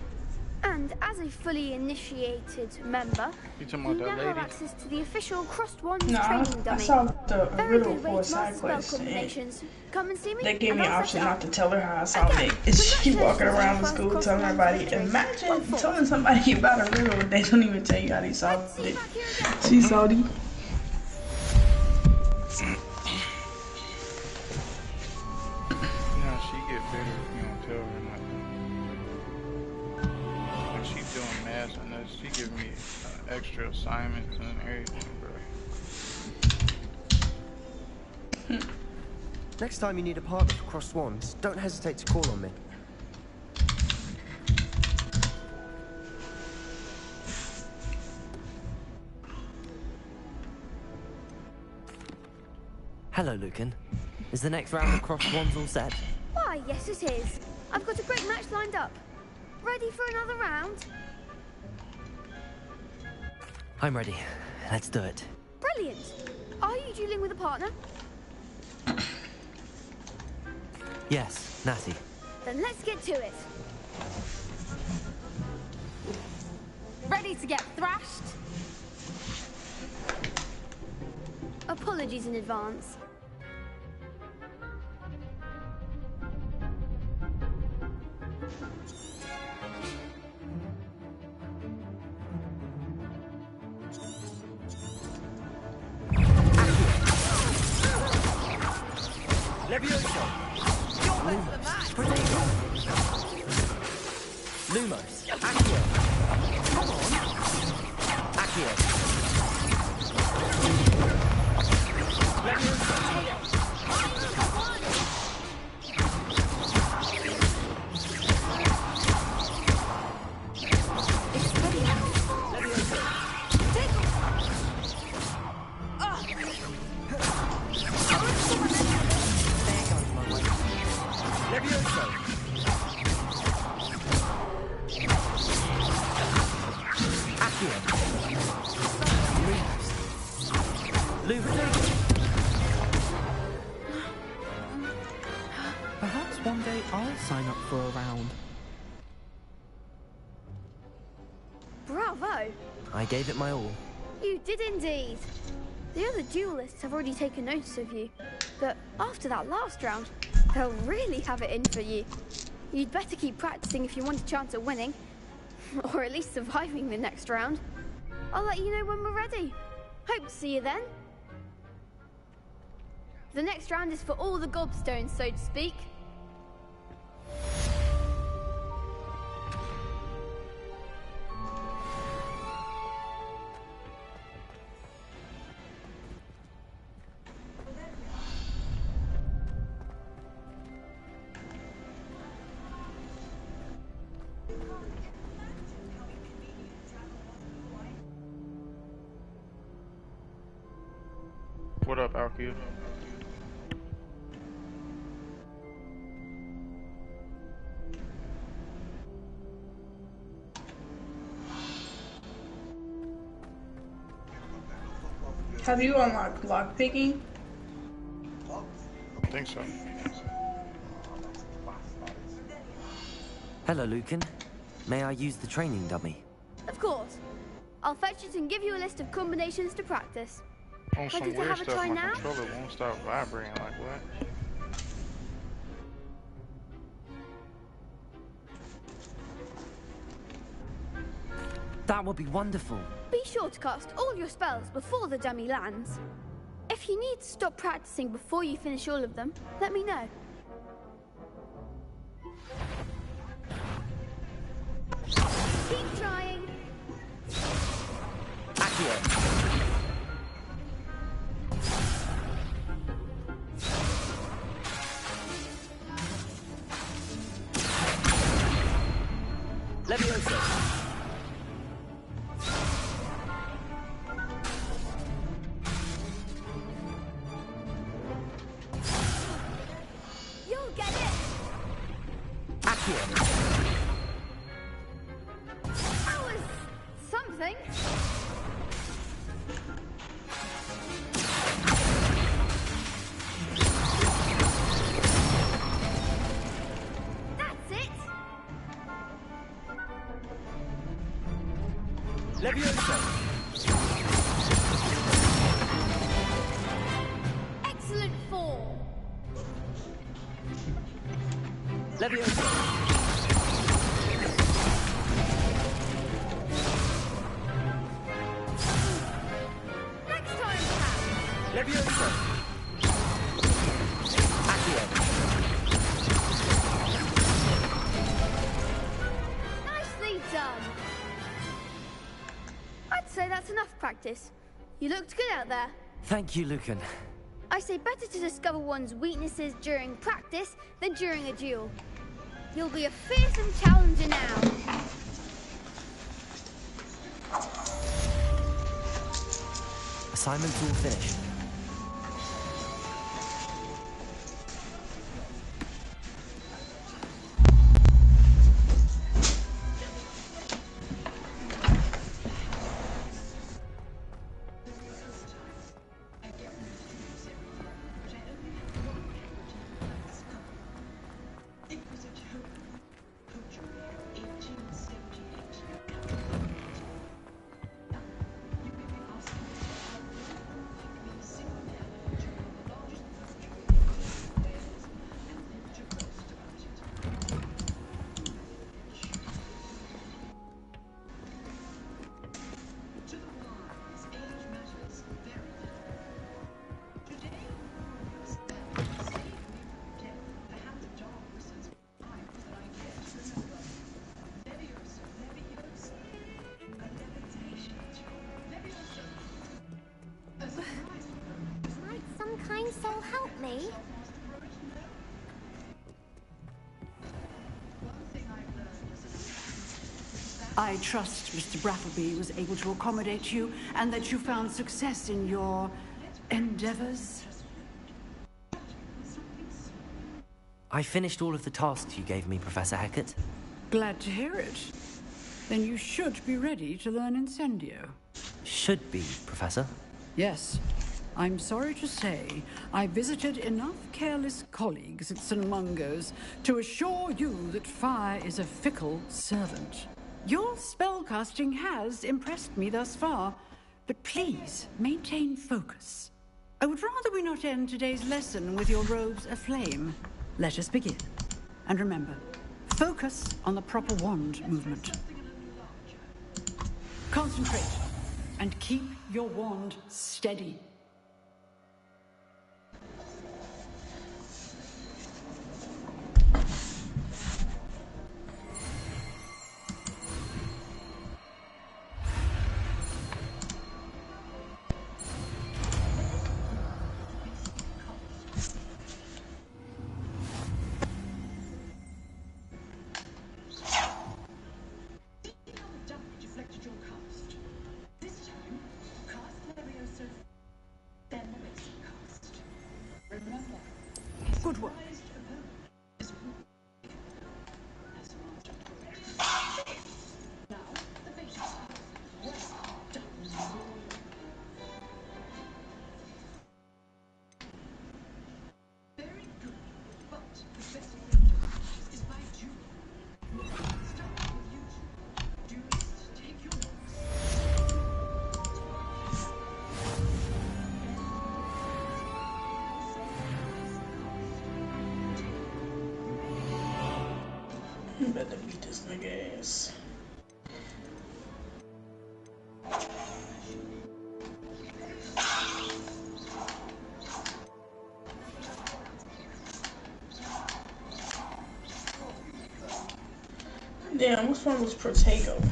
And as a fully initiated member, you now have access to the official Crossed Wands training dummy. I saw the Very riddle good way for a to side master spell quest, and combinations. Come and see me. they gave me and an I'll option set it not up. to tell her how I solved it. And she walking around the school telling everybody, imagine telling somebody about a riddle, they don't even tell you how they solved it. She's salty. No, she get better if you don't tell her nothing. Like she's doing math and this, she give me extra assignments and everything, bro. Next time you need a partner for Crossed Wands, don't hesitate to call on me. Hello, Lucan. Is the next round of Crossed Wands all set? Why, yes it is. I've got a great match lined up. Ready for another round? I'm ready. Let's do it. Brilliant. Are you dueling with a partner? Yes, Natty. Then let's get to it. Ready to get thrashed? Apologies in advance. Levioso! Lumos! Accio! Come on! Accio! Levioso! Perhaps one day I'll sign up for a round. Bravo! I gave it my all. You did indeed. The other duelists have already taken notice of you, but after that last round, they'll really have it in for you. You'd better keep practicing if you want a chance at winning, or at least surviving the next round. I'll let you know when we're ready. Hope to see you then. The next round is for all the gobstones, so to speak. What up, Alkia? Have you unlocked lockpicking? I think so. Hello, Lucan. May I use the training dummy? Of course. I'll fetch it and give you a list of combinations to practice. On some Ready to weird have a stuff, try my now? controller won't stop vibrating. Like what? That would be wonderful. Be sure to cast all your spells before the dummy lands. If you need to stop practicing before you finish all of them, let me know. Keep trying. Accio. Levioso. You'll get it. Accio. That was something. That's it. Levioso. Excellent form. Levioso. Next time, perhaps. Levioso. Accio. Nicely done. I'd say that's enough practice. You looked good out there. Thank you, Lucan. I say better to discover one's weaknesses during practice than during a duel. You'll be a fearsome challenger now. Assignment's all finished. Might some kind soul help me? I trust Mr. Brattleby was able to accommodate you and that you found success in your endeavors. I finished all of the tasks you gave me, Professor Hecat. Glad to hear it. Then you should be ready to learn Incendio. Should be, Professor. Yes. I'm sorry to say, I visited enough careless colleagues at St. Mungo's to assure you that fire is a fickle servant. Your spellcasting has impressed me thus far, but please maintain focus. I would rather we not end today's lesson with your robes aflame. Let us begin. And remember, focus on the proper wand movement. Concentrate and keep your wand steady. Good work. You better beat this nigga ass. Damn, which one was Protego?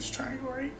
this triangle, right?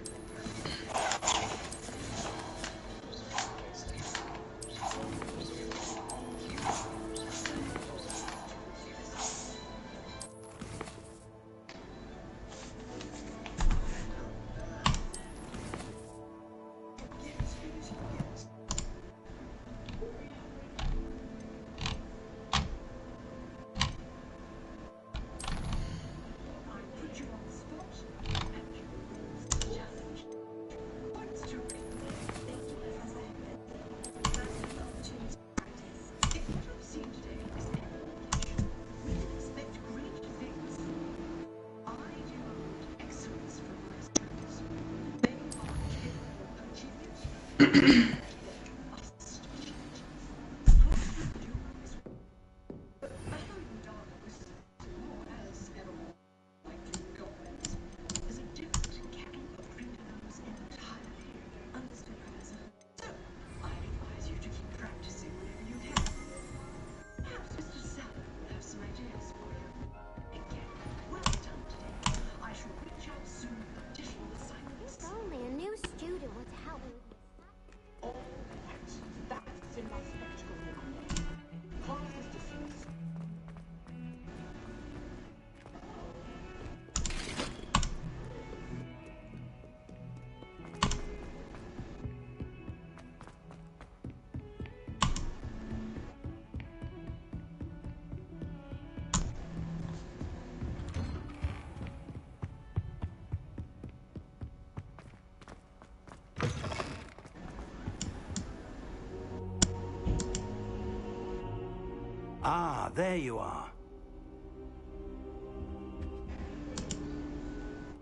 Ah, there you are.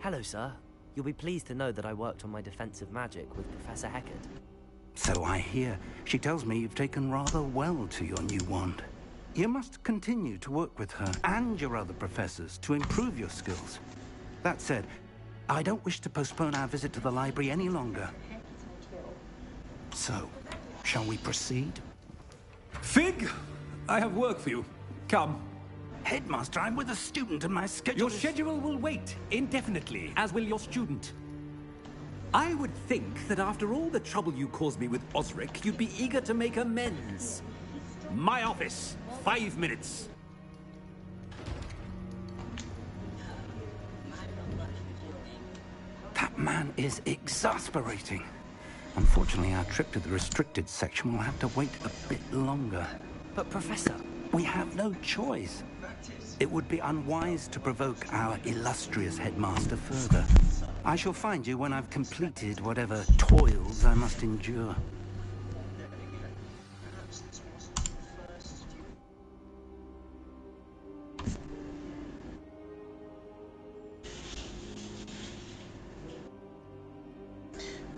Hello, sir. You'll be pleased to know that I worked on my defensive magic with Professor Heckard. So I hear. She tells me you've taken rather well to your new wand. You must continue to work with her and your other professors to improve your skills. That said, I don't wish to postpone our visit to the library any longer. So, shall we proceed? Fig! I have work for you. Come. Headmaster, I'm with a student and my schedule Your schedule will wait indefinitely, as will your student. I would think that after all the trouble you caused me with Osric, you'd be eager to make amends. My office. 5 minutes. That man is exasperating. Unfortunately, our trip to the restricted section will have to wait a bit longer. But, Professor... We have no choice. It would be unwise to provoke our illustrious headmaster further. I shall find you when I've completed whatever toils I must endure.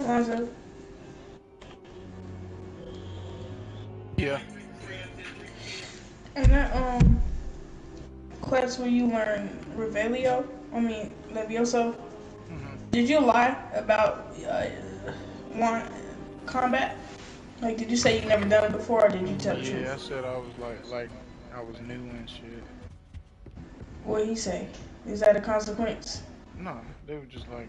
Alonzo. Yeah. And that class where you learn Levioso, did you lie about combat? Like, did you say you never done it before, or did you tell the truth? Yeah, I said I was like I was new and shit. What'd he say? Is that a consequence? No, they were just like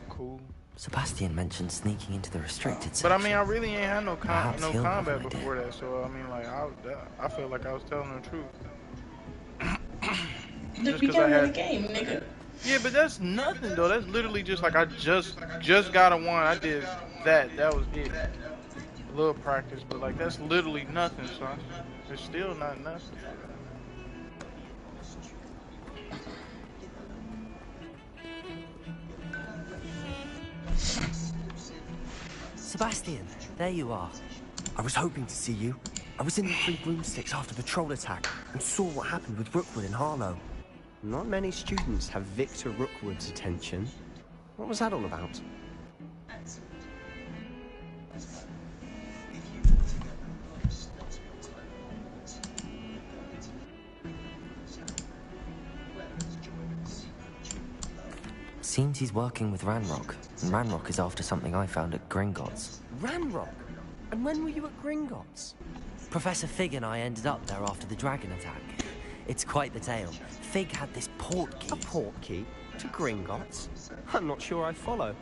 cool. Sebastian mentioned sneaking into the restricted section. But I mean, I really ain't had no combat before that, so I mean, like, I felt like I was telling the truth. The beginning of the game, nigga. Yeah, but that's nothing though. That's literally just like I just got a wand. I did that. That was it. A little practice, but like that's literally nothing, son. It's still not nothing. Sebastian, there you are. I was hoping to see you. I was in the 3 broomsticks after the troll attack and saw what happened with Rookwood and Harlow. Not many students have Victor Rookwood's attention. What was that all about? Seems he's working with Ranrock, and Ranrock is after something I found at Gringotts. Ranrock? And when were you at Gringotts? Professor Fig and I ended up there after the dragon attack. It's quite the tale. Fig had this portkey. A portkey? To Gringotts? I'm not sure I follow.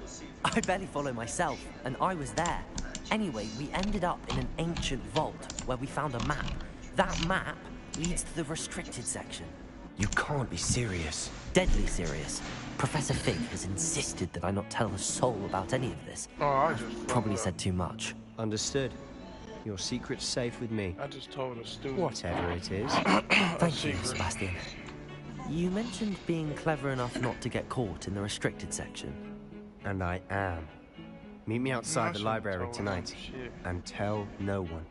I barely follow myself, and I was there. Anyway, we ended up in an ancient vault where we found a map. That map leads to the restricted section. You can't be serious. Deadly serious. Professor Fig has insisted that I not tell a soul about any of this. Oh, I just probably said too much. Understood. Your secret's safe with me. I just told a student. Whatever it is. Thank you, Sebastian. You mentioned being clever enough not to get caught in the restricted section. And I am. Meet me outside the library tonight. And tell no one.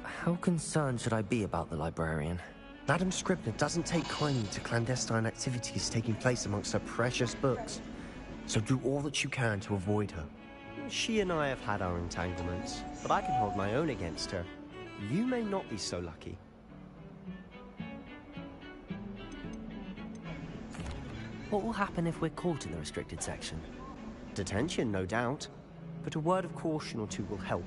How concerned should I be about the librarian? Madam Scribner doesn't take kindly to clandestine activities taking place amongst her precious books. So do all that you can to avoid her. She and I have had our entanglements, but I can hold my own against her. You may not be so lucky. What will happen if we're caught in the restricted section? Detention, no doubt. But a word of caution or two will help.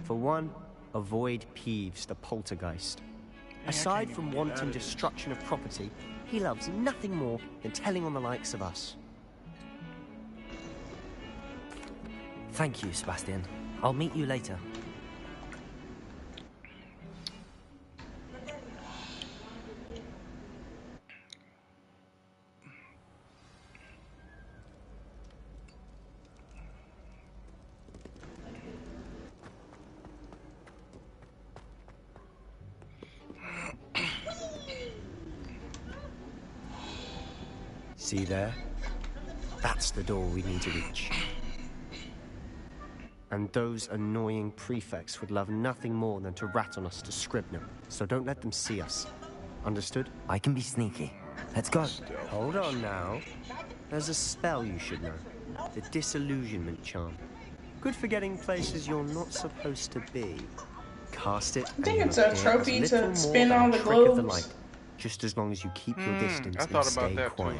For one, avoid Peeves, the poltergeist. Aside from wanton destruction of property, he loves nothing more than telling on the likes of us. Thank you, Sebastian. I'll meet you later. See there? That's the door we need to reach. And those annoying prefects would love nothing more than to rat on us to Scribner, so don't let them see us. Understood? I can be sneaky. Let's go. Hold on now. There's a spell you should know. The disillusionment charm. Good for getting places you're not supposed to be. Cast it. I think it's a trophy to spin on the globes. Just as long as you keep your distance and stay quiet.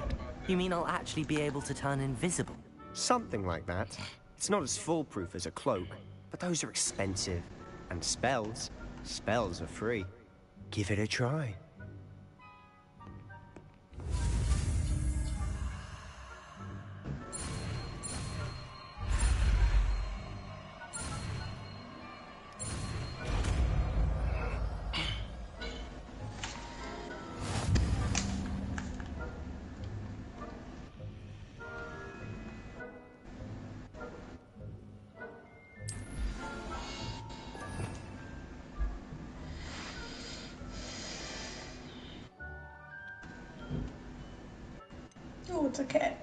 You mean I'll actually be able to turn invisible? Something like that. It's not as foolproof as a cloak, but those are expensive. And spells are free. Give it a try. Oh, it's a cat.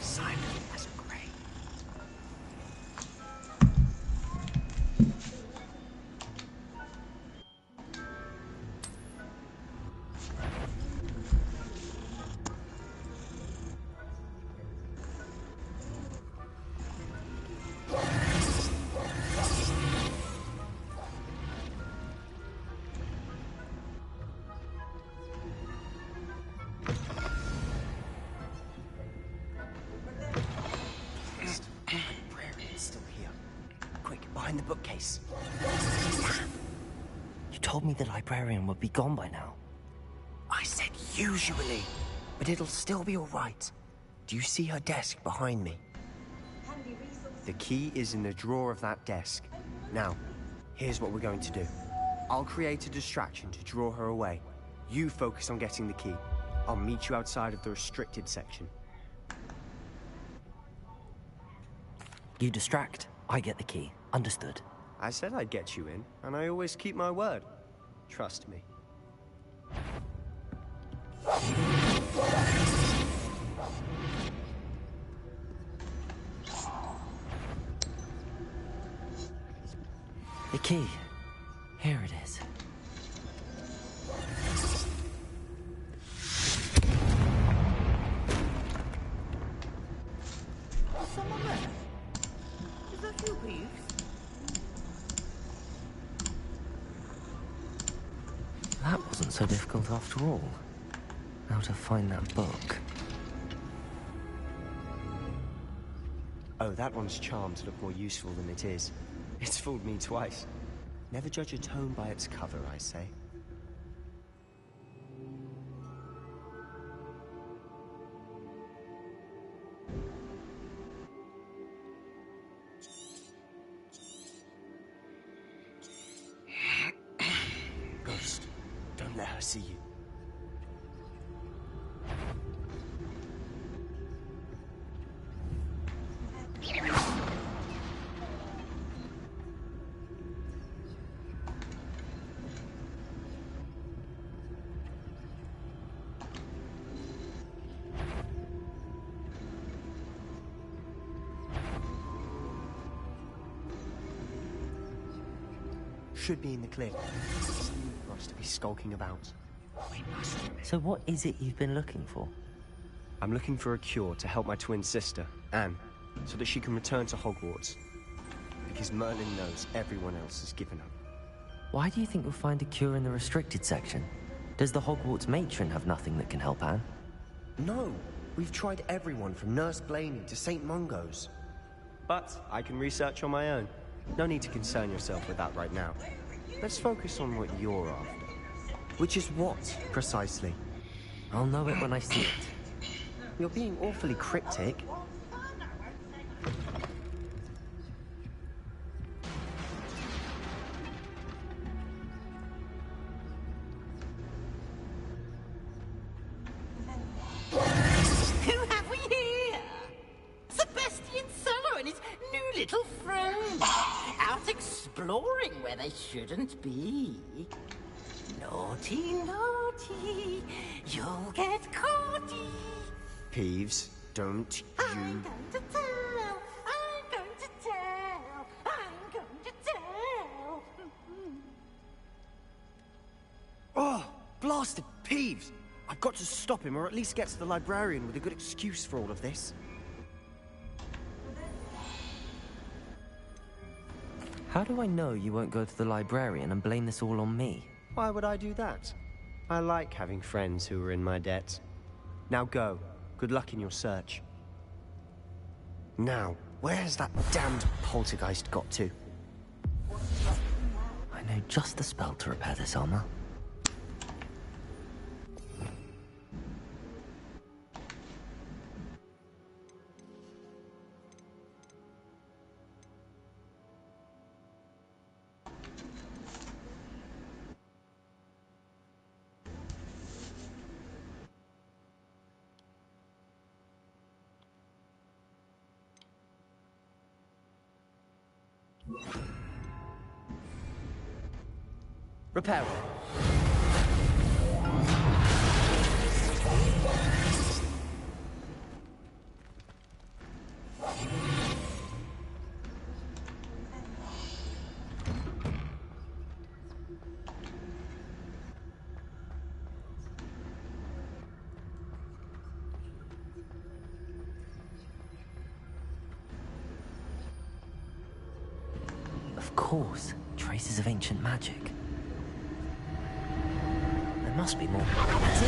Simon, that's great. The bookcase. You told me the librarian would be gone by now. I said usually, but it'll still be all right. Do you see her desk behind me? The key is in the drawer of that desk. Now, here's what we're going to do. I'll create a distraction to draw her away. You focus on getting the key. I'll meet you outside of the restricted section. You distract, I get the key. Understood. I said I'd get you in, and I always keep my word. Trust me. The key. Here it is. Someone there? Is that you, Peeves? That wasn't so difficult after all. How to find that book. Oh, that one's charmed to look more useful than it is. It's fooled me twice. Never judge a tome by its cover, I say. Ghost, don't let her see you. Should be in the clear. It's easy for us to be skulking about. So what is it you've been looking for? I'm looking for a cure to help my twin sister, Anne, so that she can return to Hogwarts. Because Merlin knows everyone else has given up. Why do you think you'll find a cure in the restricted section? Does the Hogwarts matron have nothing that can help Anne? No, we've tried everyone from Nurse Blaney to St. Mungo's. But I can research on my own. No need to concern yourself with that right now. Let's focus on what you're after. Which is what, precisely? I'll know it when I see it. You're being awfully cryptic. Who have we here? Sebastian Sallow and his new little friend. Out exploring where they shouldn't be. Naughty, naughty, you'll get caughty. Peeves, don't you... I'm going to tell, I'm going to tell, I'm going to tell. Oh, blasted Peeves! I've got to stop him, or at least get to the librarian with a good excuse for all of this. How do I know you won't go to the librarian and blame this all on me? Why would I do that? I like having friends who are in my debt. Now go. Good luck in your search. Now, where's that damned poltergeist got to? I know just the spell to repair this armor. Repair. Of course, traces of ancient magic. There must be more. That's it!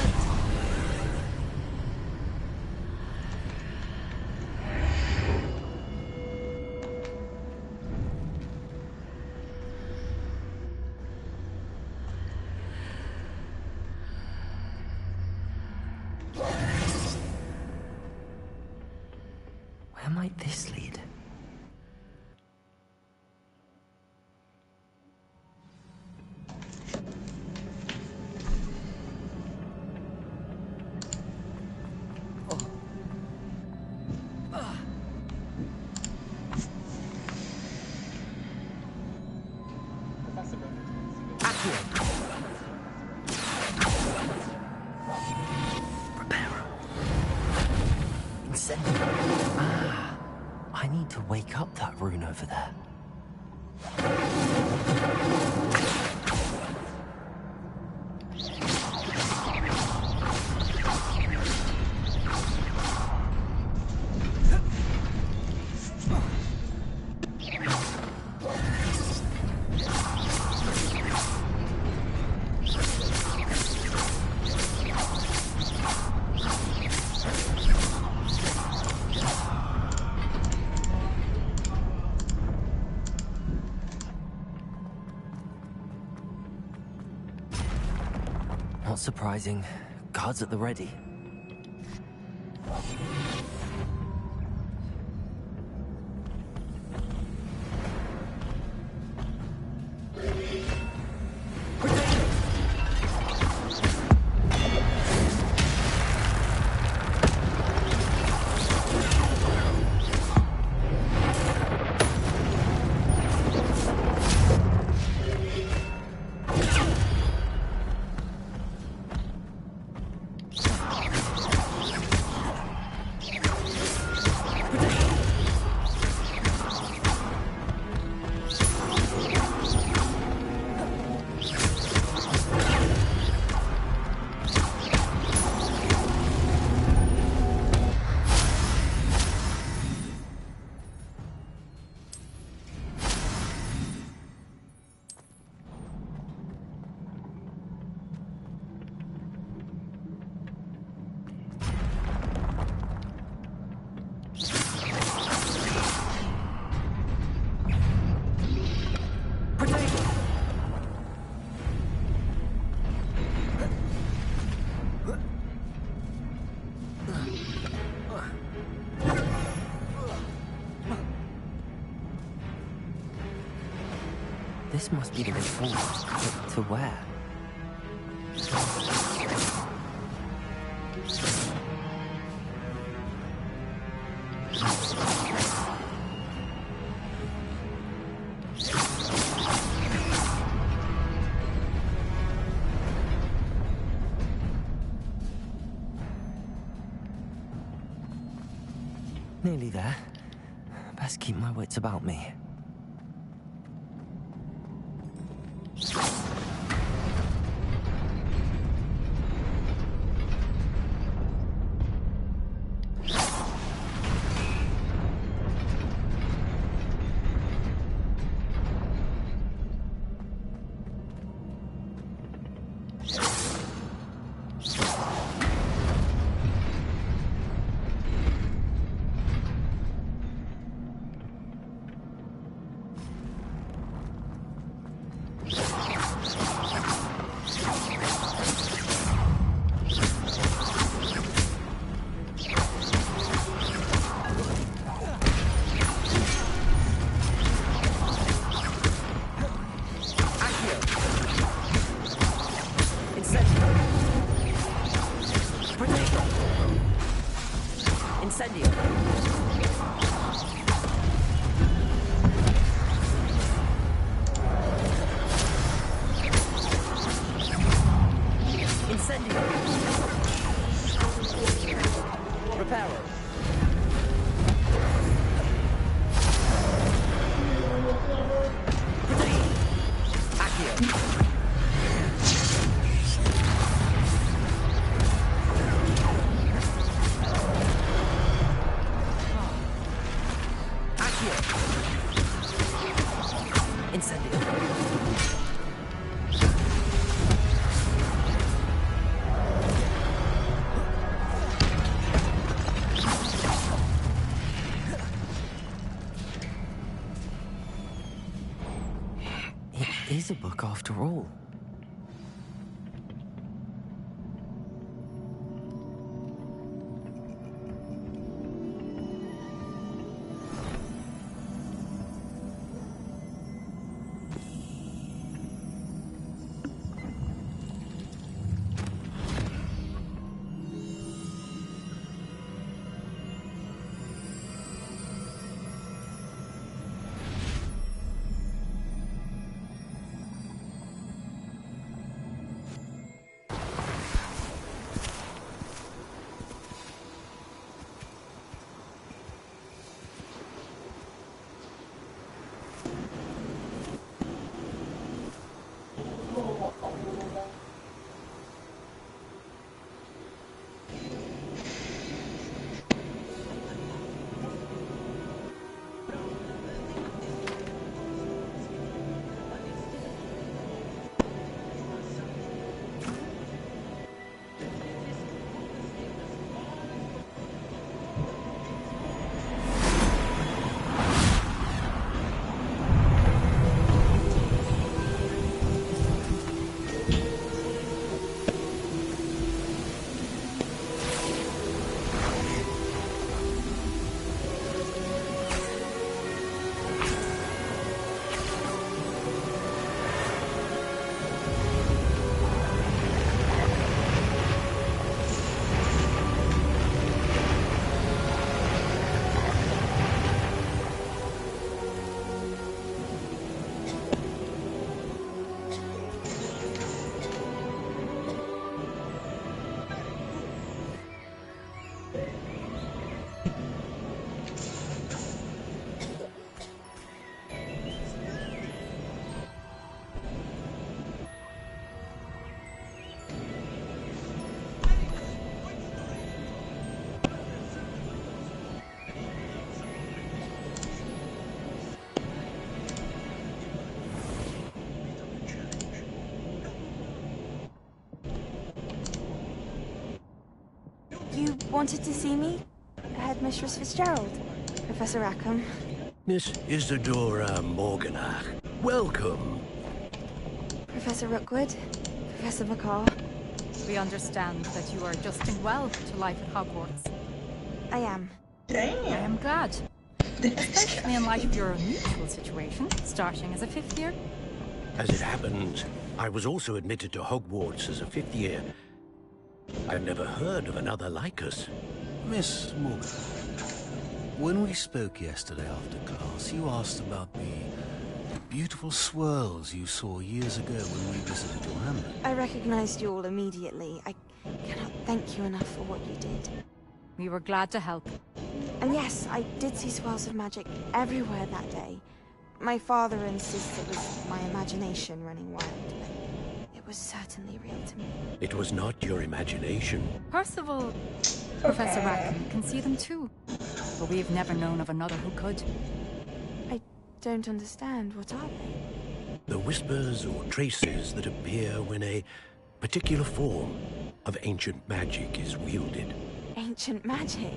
Where might this lead? Ah, I need to wake up that rune over there. Not surprising. Guards at the ready. This must be the way forward. To where? Nearly there. Best keep my wits about me. It is a book after all. wanted to see me? Headmistress Fitzgerald. Professor Rackham. Miss Isadora Morganach, welcome. Professor Rookwood. Professor McCall. We understand that you are adjusting well to life at Hogwarts. I am. Damn. I am glad. Especially in light of your unusual situation, starting as a 5th year. As it happens, I was also admitted to Hogwarts as a 5th year. I've never heard of another like us. Miss Morgan, when we spoke yesterday after class, you asked about the beautiful swirls you saw years ago when we visited your hamlet. I recognized you all immediately. I cannot thank you enough for what you did. We were glad to help. And yes, I did see swirls of magic everywhere that day. My father insists it was my imagination running wild, but it was certainly real to me. It was not your imagination. Percival, Professor Rackham can see them too. But we've never known of another who could. I don't understand. What are they? The whispers or traces that appear when a particular form of ancient magic is wielded. Ancient magic?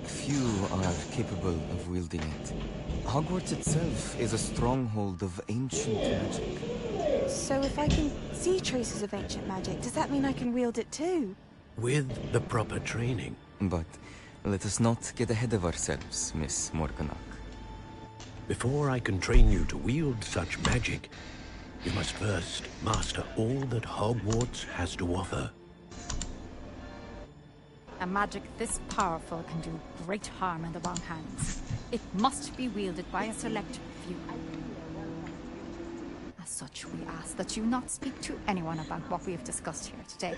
Few are capable of wielding it. Hogwarts itself is a stronghold of ancient magic. So if I can see traces of ancient magic, does that mean I can wield it too? With the proper training. But let us not get ahead of ourselves, Miss Morganach. Before I can train you to wield such magic, you must first master all that Hogwarts has to offer. A magic this powerful can do great harm in the wrong hands. It must be wielded by a select few. As such, we ask that you not speak to anyone about what we have discussed here today.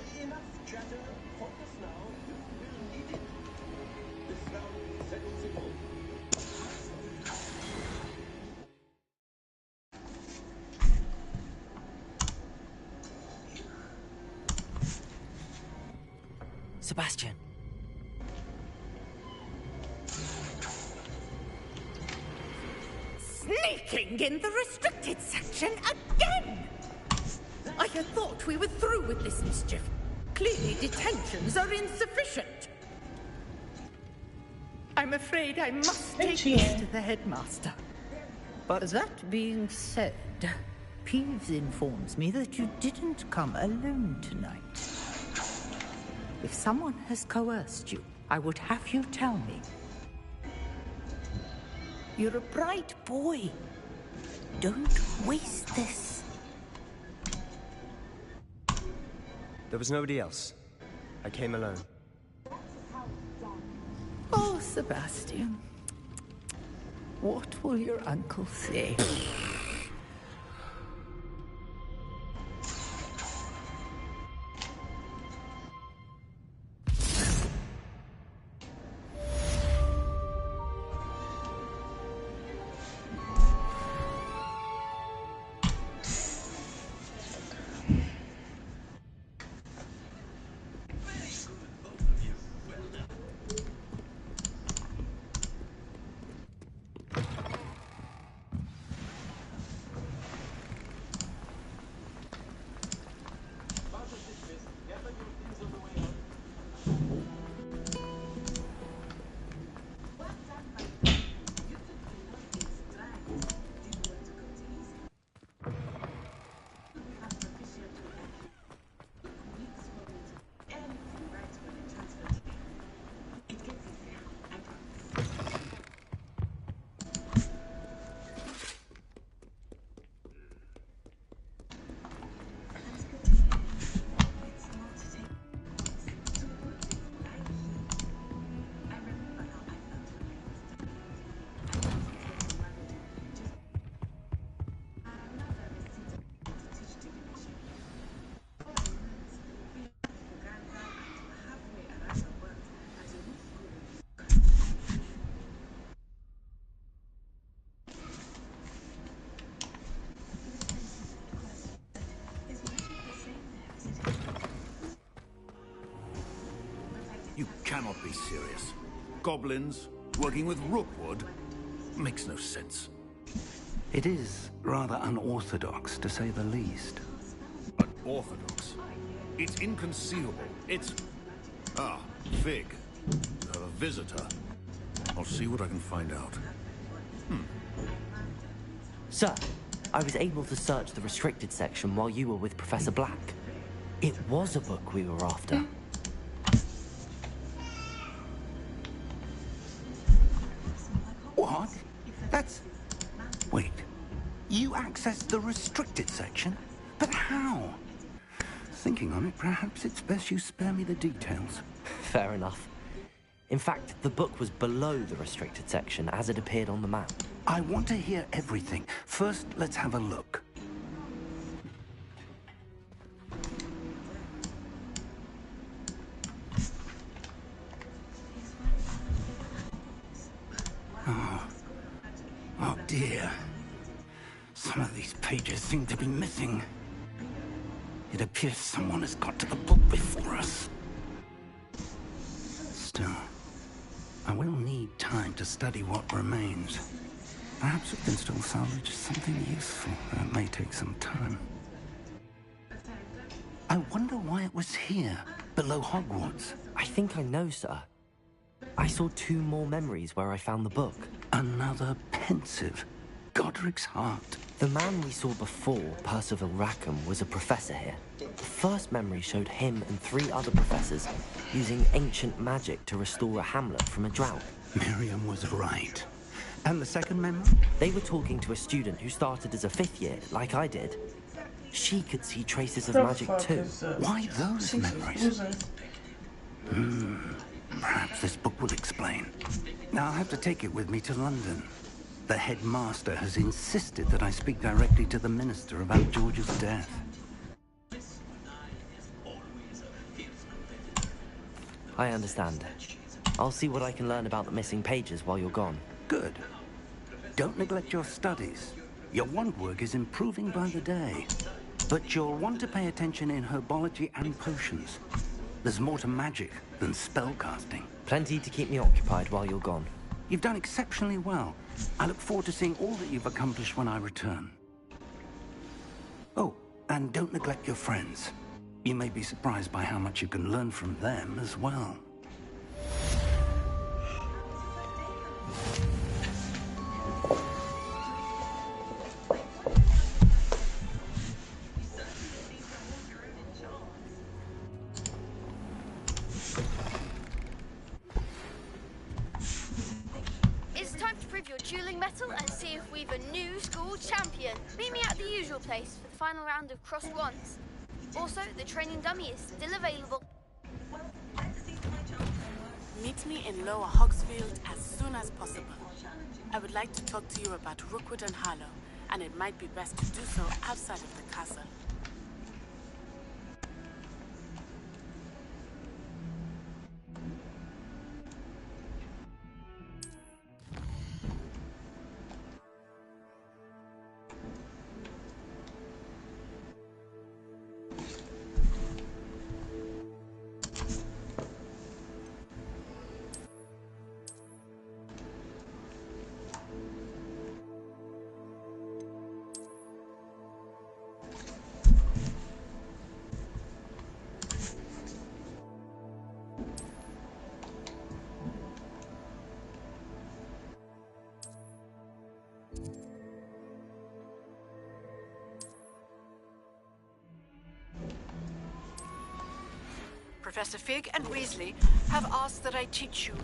Sebastian. Sneaking in the restricted section again! I had thought we were through with this mischief. Clearly detentions are insufficient. I'm afraid I must take this to the headmaster. But that being said, Peeves informs me that you didn't come alone tonight. If someone has coerced you, I would have you tell me. You're a bright boy. Don't waste this. There was nobody else. I came alone. Oh, Sebastian. What will your uncle say? You cannot be serious. Goblins working with Rookwood makes no sense. It is rather unorthodox, to say the least. Unorthodox? It's inconceivable. It's... Ah, Fig. Got a visitor. I'll see what I can find out. Sir, I was able to search the restricted section while you were with Professor Black. It was a book we were after. What? That's... Wait. You accessed the restricted section? But how? Thinking on it, perhaps it's best you spare me the details. Fair enough. In fact, the book was below the restricted section as it appeared on the map. I want to hear everything. First, let's have a look. Oh dear. Some of these pages seem to be missing. It appears someone has got to the book before us. Still, I will need time to study what remains. Perhaps we can still salvage something useful, though it may take some time. I wonder why it was here, below Hogwarts. I think I know, sir. I saw 2 more memories where I found the book. Another pensive. Godric's heart. The man we saw before, Percival Rackham, was a professor here. The first memory showed him and 3 other professors using ancient magic to restore a hamlet from a drought. Miriam was right. And the second memory? They were talking to a student who started as a 5th year, like I did. She could see traces of magic too. Why those memories? Perhaps this book will explain. Now I'll have to take it with me to London. The headmaster has insisted that I speak directly to the minister about George's death. I understand. I'll see what I can learn about the missing pages while you're gone. Good. Don't neglect your studies. Your wand work is improving by the day. But you'll want to pay attention in herbology and potions. There's more to magic than spellcasting. Plenty to keep me occupied while you're gone. You've done exceptionally well. I look forward to seeing all that you've accomplished when I return. Oh, and don't neglect your friends. You may be surprised by how much you can learn from them as well. Dueling metal and see if we've a new school champion. Meet me at the usual place for the final round of crossed wands. Also, the training dummy is still available. Meet me in Lower Hogsfield as soon as possible. I would like to talk to you about Rookwood and Harlow, and it might be best to do so outside of the castle. Professor Fig and Weasley have asked that I teach you.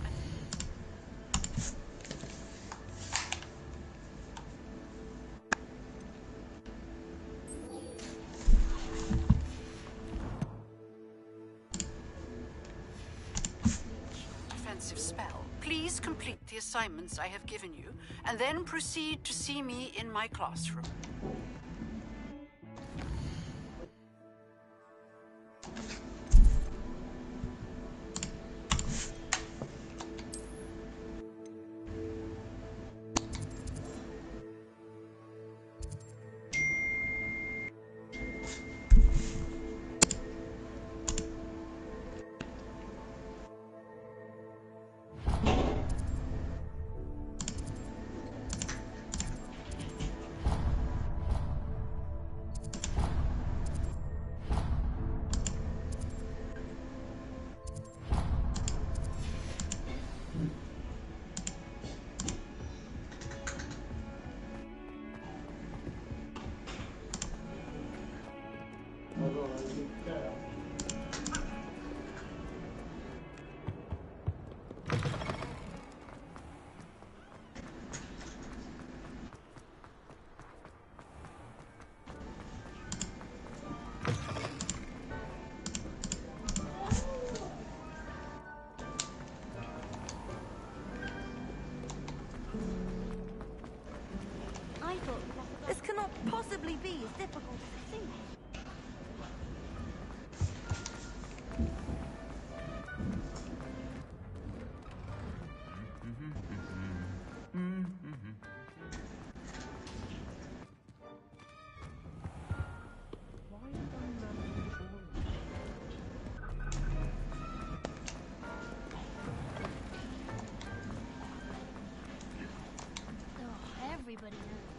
Defensive spell. Please complete the assignments I have given you, and then proceed to see me in my classroom. I thought this cannot possibly be as difficult as it seems. Everybody knows.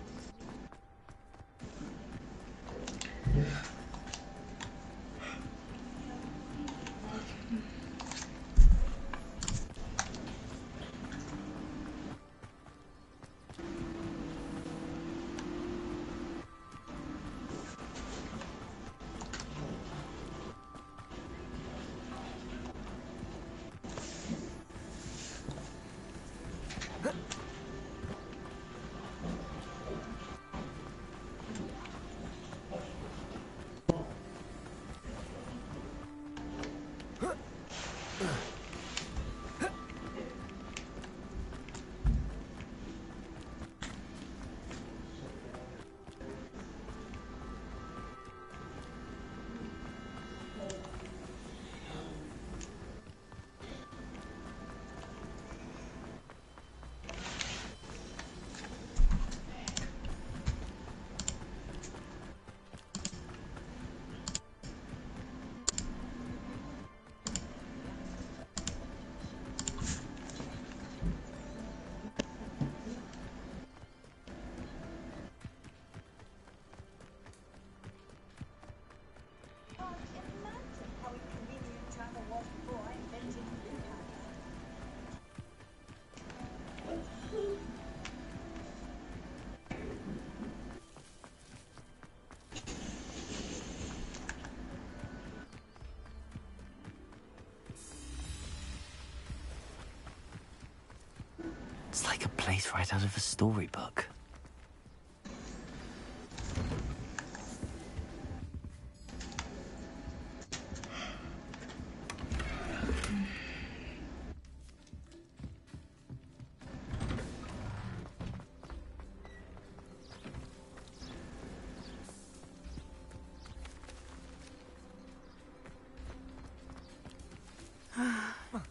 It's like a place right out of a storybook.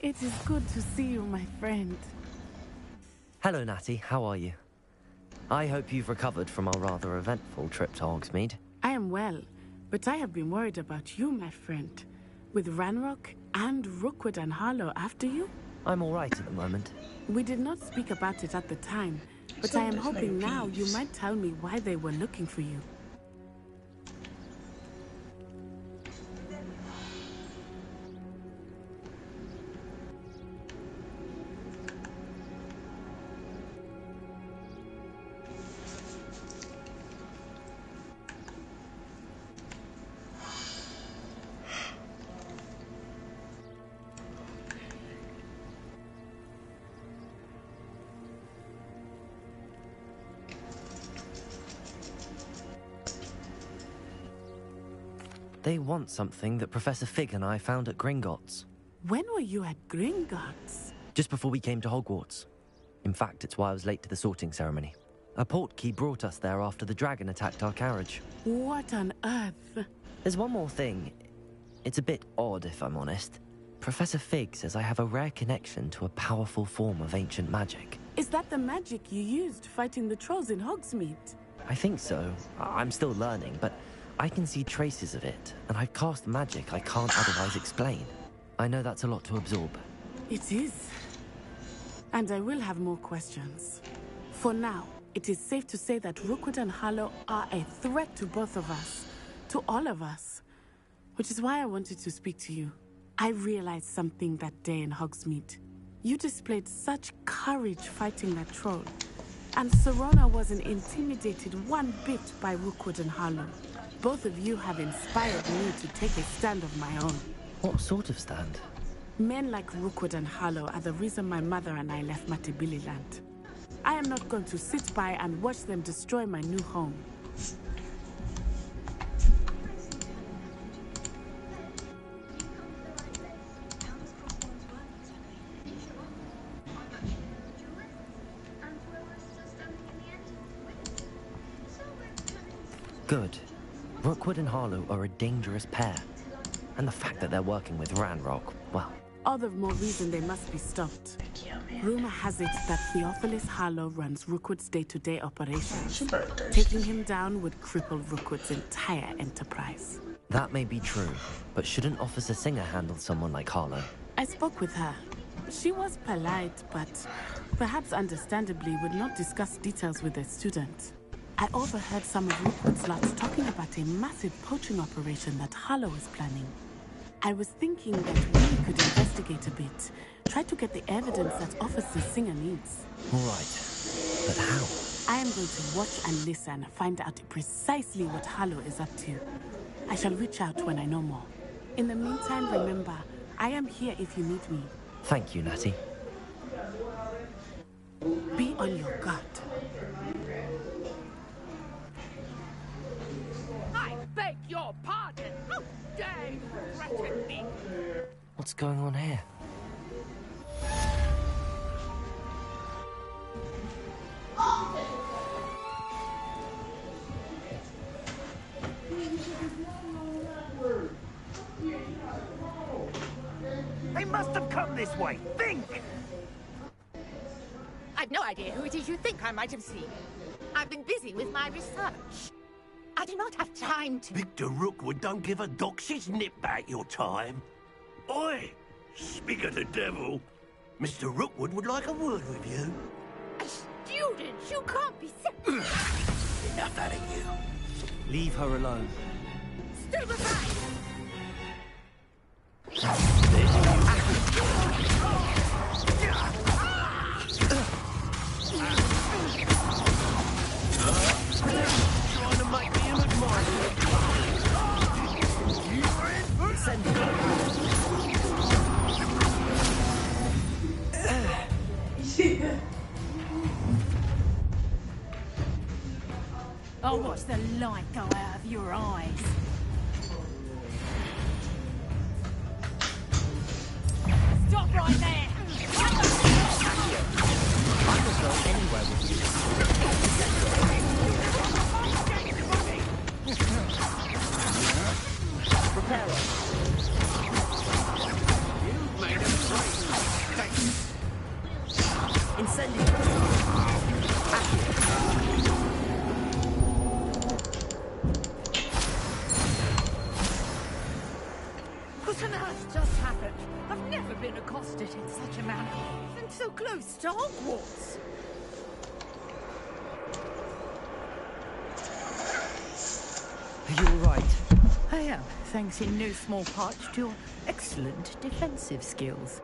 It is good to see you, my friend. Hello, Natty. How are you? I hope you've recovered from our rather eventful trip to Hogsmeade. I am well, but I have been worried about you, my friend. With Ranrock and Rookwood and Harlow after you? I'm all right at the moment. We did not speak about it at the time, but I am hoping now you might tell me why they were looking for you. They want something that Professor Fig and I found at Gringotts. When were you at Gringotts? Just before we came to Hogwarts. In fact, it's why I was late to the sorting ceremony. A portkey brought us there after the dragon attacked our carriage. What on earth? There's one more thing. It's a bit odd, if I'm honest. Professor Fig says I have a rare connection to a powerful form of ancient magic. Is that the magic you used fighting the trolls in Hogsmeade? I think so. I'm still learning, but I can see traces of it, and I've cast magic I can't otherwise explain. I know that's a lot to absorb. It is. And I will have more questions. For now, it is safe to say that Rookwood and Harlow are a threat to both of us. To all of us. Which is why I wanted to speak to you. I realized something that day in Hogsmeade. You displayed such courage fighting that troll. And Serona wasn't intimidated one bit by Rookwood and Harlow. Both of you have inspired me to take a stand of my own. What sort of stand? Men like Rookwood and Harlow are the reason my mother and I left Matabili land. I am not going to sit by and watch them destroy my new home. Good. Rookwood and Harlow are a dangerous pair. And the fact that they're working with Ranrock, well... All the more reason they must be stopped. Rumor has it that Theophilus Harlow runs Rookwood's day-to-day operations. Taking him down would cripple Rookwood's entire enterprise. That may be true, but shouldn't Officer Singer handle someone like Harlow? I spoke with her. She was polite, but perhaps understandably would not discuss details with a student. I overheard some of Rookwood's lots talking about a massive poaching operation that Harlow is planning. I was thinking that we could investigate a bit. Try to get the evidence that Officer Singer needs. All right. But how? I am going to watch and listen, find out precisely what Harlow is up to. I shall reach out when I know more. In the meantime, remember, I am here if you need me. Thank you, Natty. Be on your guard. I beg your pardon. How dare you threaten me? What's going on here? They must have come this way. Think! I've no idea who it is you think I might have seen. I've been busy with my research. I do not have time to... Victor Rookwood don't give a doxy's nip back your time. Oi! Speak of the devil. Mr. Rookwood would like a word with you. A student? You can't be serious. Enough out of you. Leave her alone. Still behind! Trying to make me an admirer. Send it. I'll watch the light go out of your eyes. Stop right there! I could go anywhere with you. Prepare us. You've made a great mistake. Incendio. What on earth just happened? I've never been accosted in such a manner, and so close to Hogwarts. Are you all right? I am, thanks in no small part to your excellent defensive skills.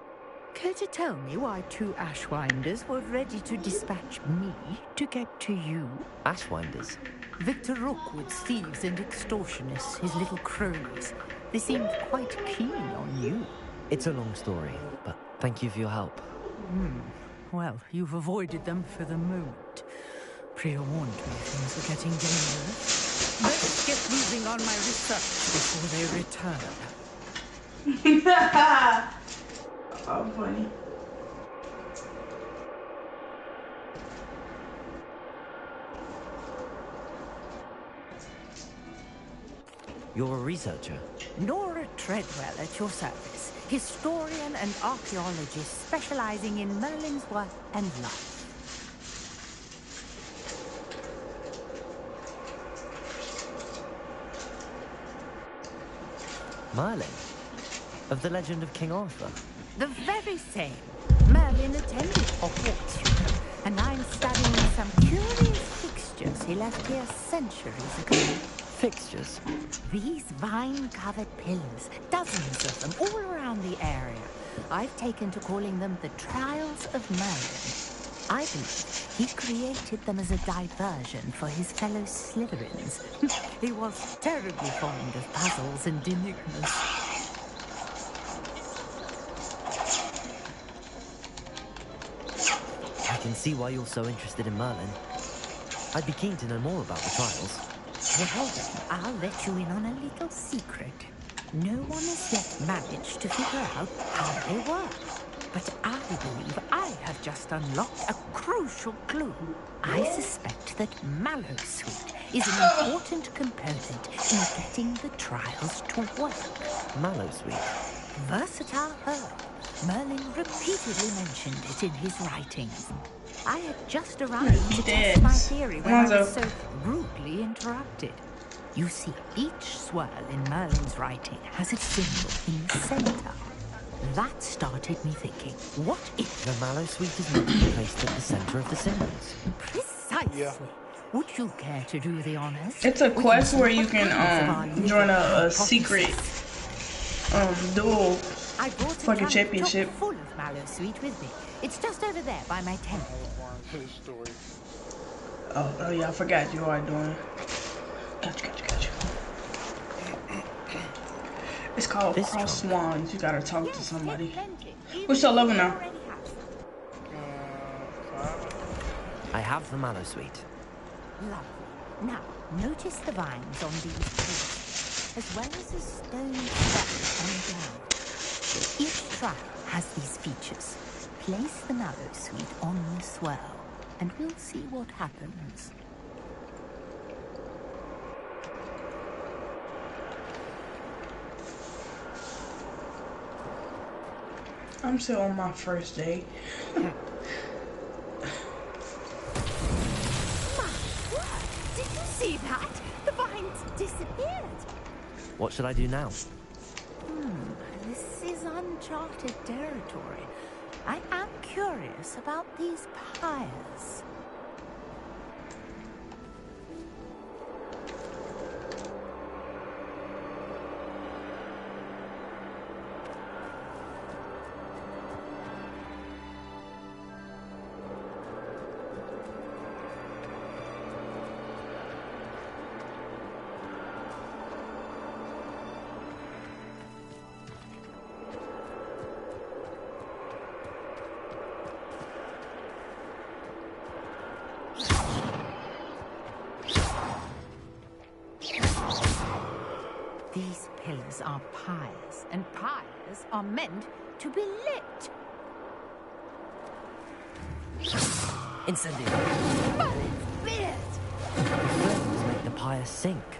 Care to tell me why two Ashwinders were ready to dispatch me to get to you? Ashwinders? Victor Rookwood's thieves and extortionists, his little cronies. They seemed quite keen on you. It's a long story, but thank you for your help. Well, you've avoided them for the moment. Priya warned me things were getting dangerous. Let's get moving on my research before they return. Oh, funny. You're a researcher? Nora Treadwell at your service. Historian and archaeologist specializing in Merlin's work and life. Merlin? Of the legend of King Arthur? The very same. Merlin attended Hogwarts, you know, and I'm studying some curious fixtures he left here centuries ago. Fixtures? These vine-covered pillars, dozens of them, all around the area. I've taken to calling them the Trials of Merlin. I believe he created them as a diversion for his fellow Slytherins. He was terribly fond of puzzles and enigmas. I can see why you're so interested in Merlin. I'd be keen to know more about the trials. Well then, I'll let you in on a little secret. No one has yet managed to figure out how they work. But I believe I have just unlocked a crucial clue. I suspect that Mallowsweet is an important component in getting the trials to work. Mallowsweet? Versatile herb. Merlin repeatedly mentioned it in his writings. I had just arrived to test my theory when I was so rudely interrupted. You see, each swirl in Merlin's writing has a symbol in the center. That started me thinking, what if... The Mallowsweet is meant to be placed at the center of the symbols. Precisely. Yeah. Would you care to do the honors? It's a quest where you can join a secret duel for the championship. Full of Mallowsweet with me. It's just over there by my tent. Oh yeah, I forgot you are doing. Gotcha. It's called Cross Swans. You gotta talk to somebody. What's your level now? I have the Mallowsweet. Lovely. Now, notice the vines on these trees, as well as a stone swell on the ground. Each trial has these features. Place the Mallowsweet on the swell, and we'll see what happens. I'm still on my first day. My word! Did you see that? The vines disappeared. What should I do now? This is uncharted territory. I am curious about these pyres. These pillars are pyres, and pyres are meant to be lit. Incendio. Merlin's beard! The flames make the pyre sink.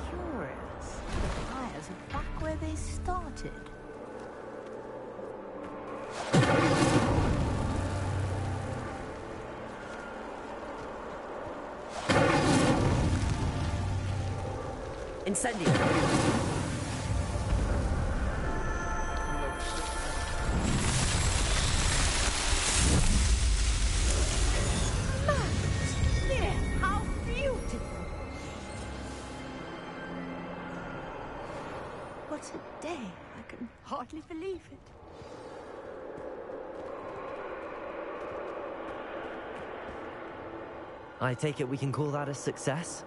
Curious. The pyres are back where they started. Incendio. How beautiful! What a day! I can hardly believe it. I take it we can call that a success?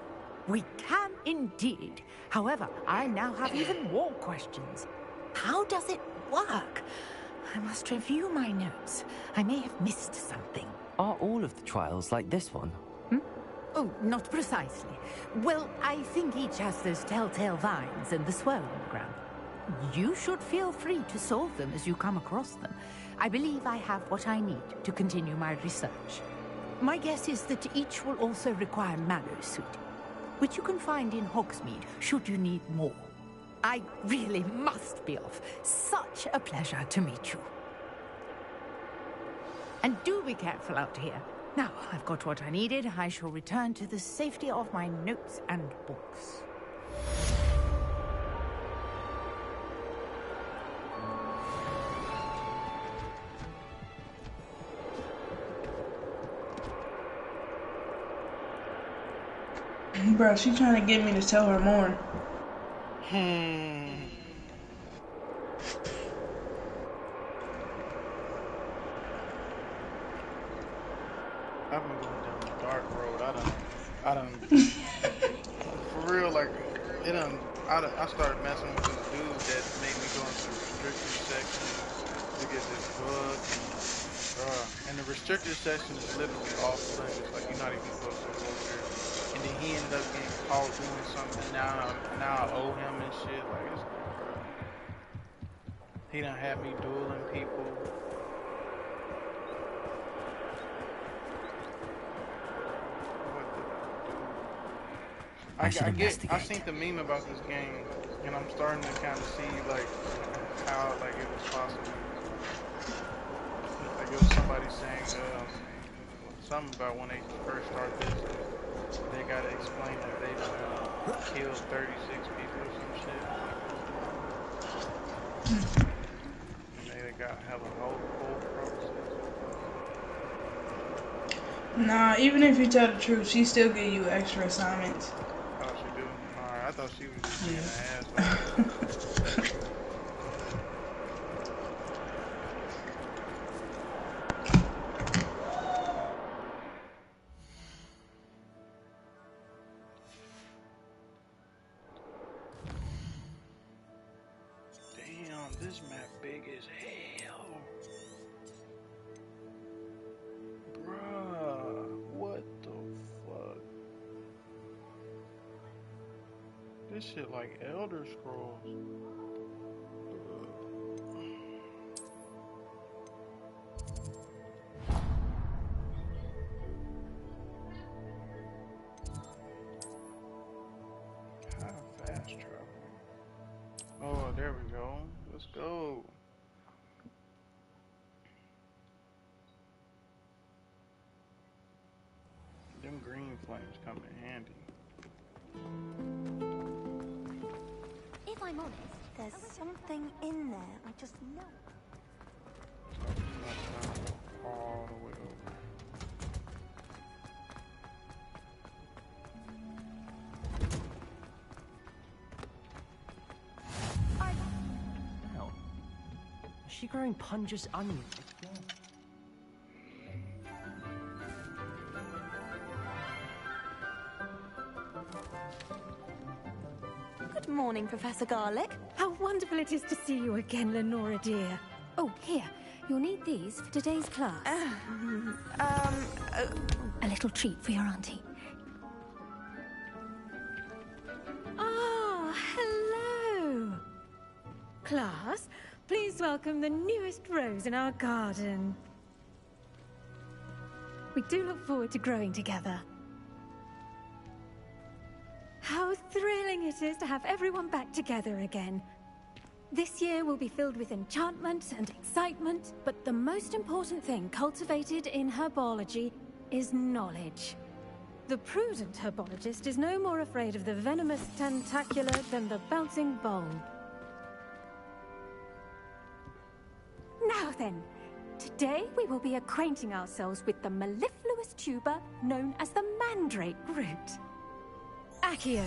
We can indeed. However, I now have even more questions. How does it work? I must review my notes. I may have missed something. Are all of the trials like this one? Oh, not precisely. Well, I think each has those telltale vines and the swirl on the ground. You should feel free to solve them as you come across them. I believe I have what I need to continue my research. My guess is that each will also require Mallowsweet, which you can find in Hogsmeade should you need more. I really must be off. Such a pleasure to meet you. And do be careful out here. Now, I've got what I needed. I shall return to the safety of my notes and books. Bro, she's trying to get me to tell her more. I've been going down the dark road. I done for real, like, it done, I started messing with this dude that made me go into restricted sections to get this book. And the restricted section is literally off limits. Like you're not even supposed to go there. And then he ended up getting caught doing something. Now I owe him and shit. Like it's like, bro. He done had me dueling people. I should investigate. I seen the meme about this game, and I'm starting to kind of see like how like it was possible. Like it was somebody saying something about when they first start this, they gotta explain that they killed 36 people or some shit. And they got hella whole process. Nah, even if you tell the truth, she still give you extra assignments. Oh, she do? Alright, I thought she was just being an asshole. Damn, this map big as hell. Bruh, what the fuck? This shit like Elder Scrolls. How fast travel? Oh, there we go. Let's go. Them green flames come in handy. If I'm honest, there's something in there. I just know. All the way over. Hell. Is she growing pungent onions again? Good morning, Professor Garlic. How wonderful it is to see you again, Lenora dear. Oh, here. You'll need these for today's class. A little treat for your auntie. Ah, hello. Class, please welcome the newest rose in our garden. We do look forward to growing together. How thrilling it is to have everyone back together again. This year will be filled with enchantment and excitement, but the most important thing cultivated in herbology is knowledge. The prudent herbologist is no more afraid of the venomous tentacula than the bouncing bulb. Now then, today we will be acquainting ourselves with the mellifluous tuber known as the mandrake root. Accio.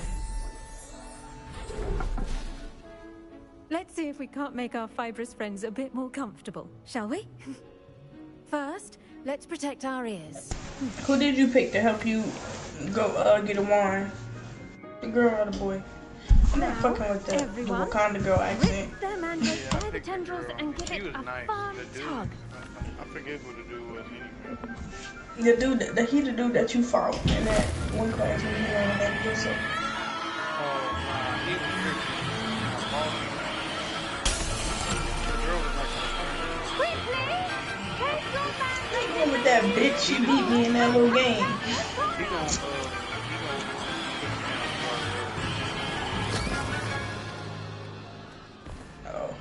Let's see if we can't make our fibrous friends a bit more comfortable, shall we? First, let's protect our ears. Who did you pick to help you go get a wand? The girl or the boy? I'm not fucking with the Wakanda girl accent. Rip their mandrake by the tendrils and give it a firm tug. I forget who the dude was anyway. The dude, he the dude that you fought in that one class when you were on that episode. Oh, nah, he was freaking with that bitch, she beat me in that little game. Oh.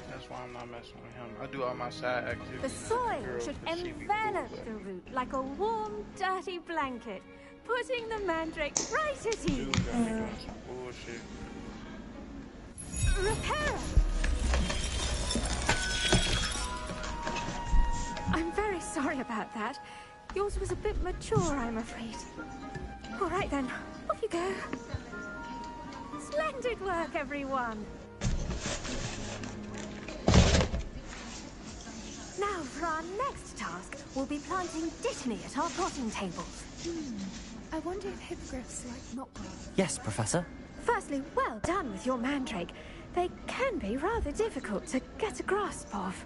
That's why I'm not messing with him. I do all my side activities. The soil should envelop the root like a warm, dirty blanket, putting the mandrake right at ease. Dude got me doing some bullshit. Repair! I'm very sorry about that. Yours was a bit mature, I'm afraid. All right then, off you go. Splendid work, everyone. Now, for our next task, we'll be planting dittany at our plotting tables. I wonder if hippogriffs like knotgrass. Yes, Professor. Firstly, well done with your mandrake. they can be rather difficult to get a grasp of.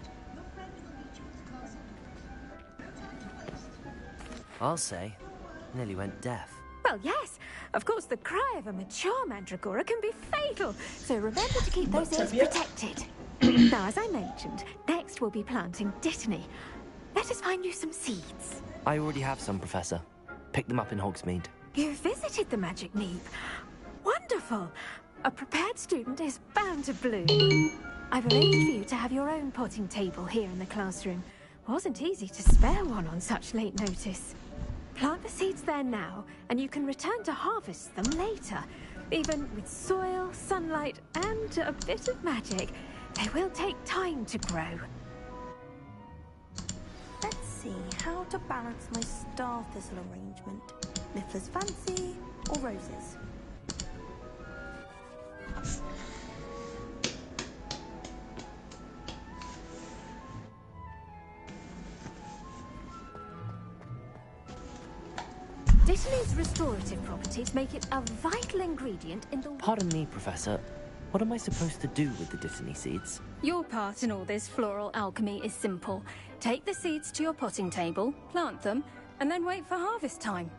I'll say, nearly went deaf. Well, yes. Of course, the cry of a mature mandragora can be fatal, so remember to keep those ears protected. Now, as I mentioned, next we'll be planting dittany. Let us find you some seeds. I already have some, Professor. Picked them up in Hogsmeade. You visited the Magic Neep. Wonderful. A prepared student is bound to bloom. I've arranged for you to have your own potting table here in the classroom. Wasn't easy to spare one on such late notice. Plant the seeds there now, and you can return to harvest them later. Even with soil, sunlight, and a bit of magic, they will take time to grow. Let's see how to balance my star thistle arrangement. Mifflin's fancy or roses? Dittany's restorative properties make it a vital ingredient in the... Pardon me, Professor. What am I supposed to do with the dittany seeds? Your part in all this floral alchemy is simple. Take the seeds to your potting table, plant them, and then wait for harvest time.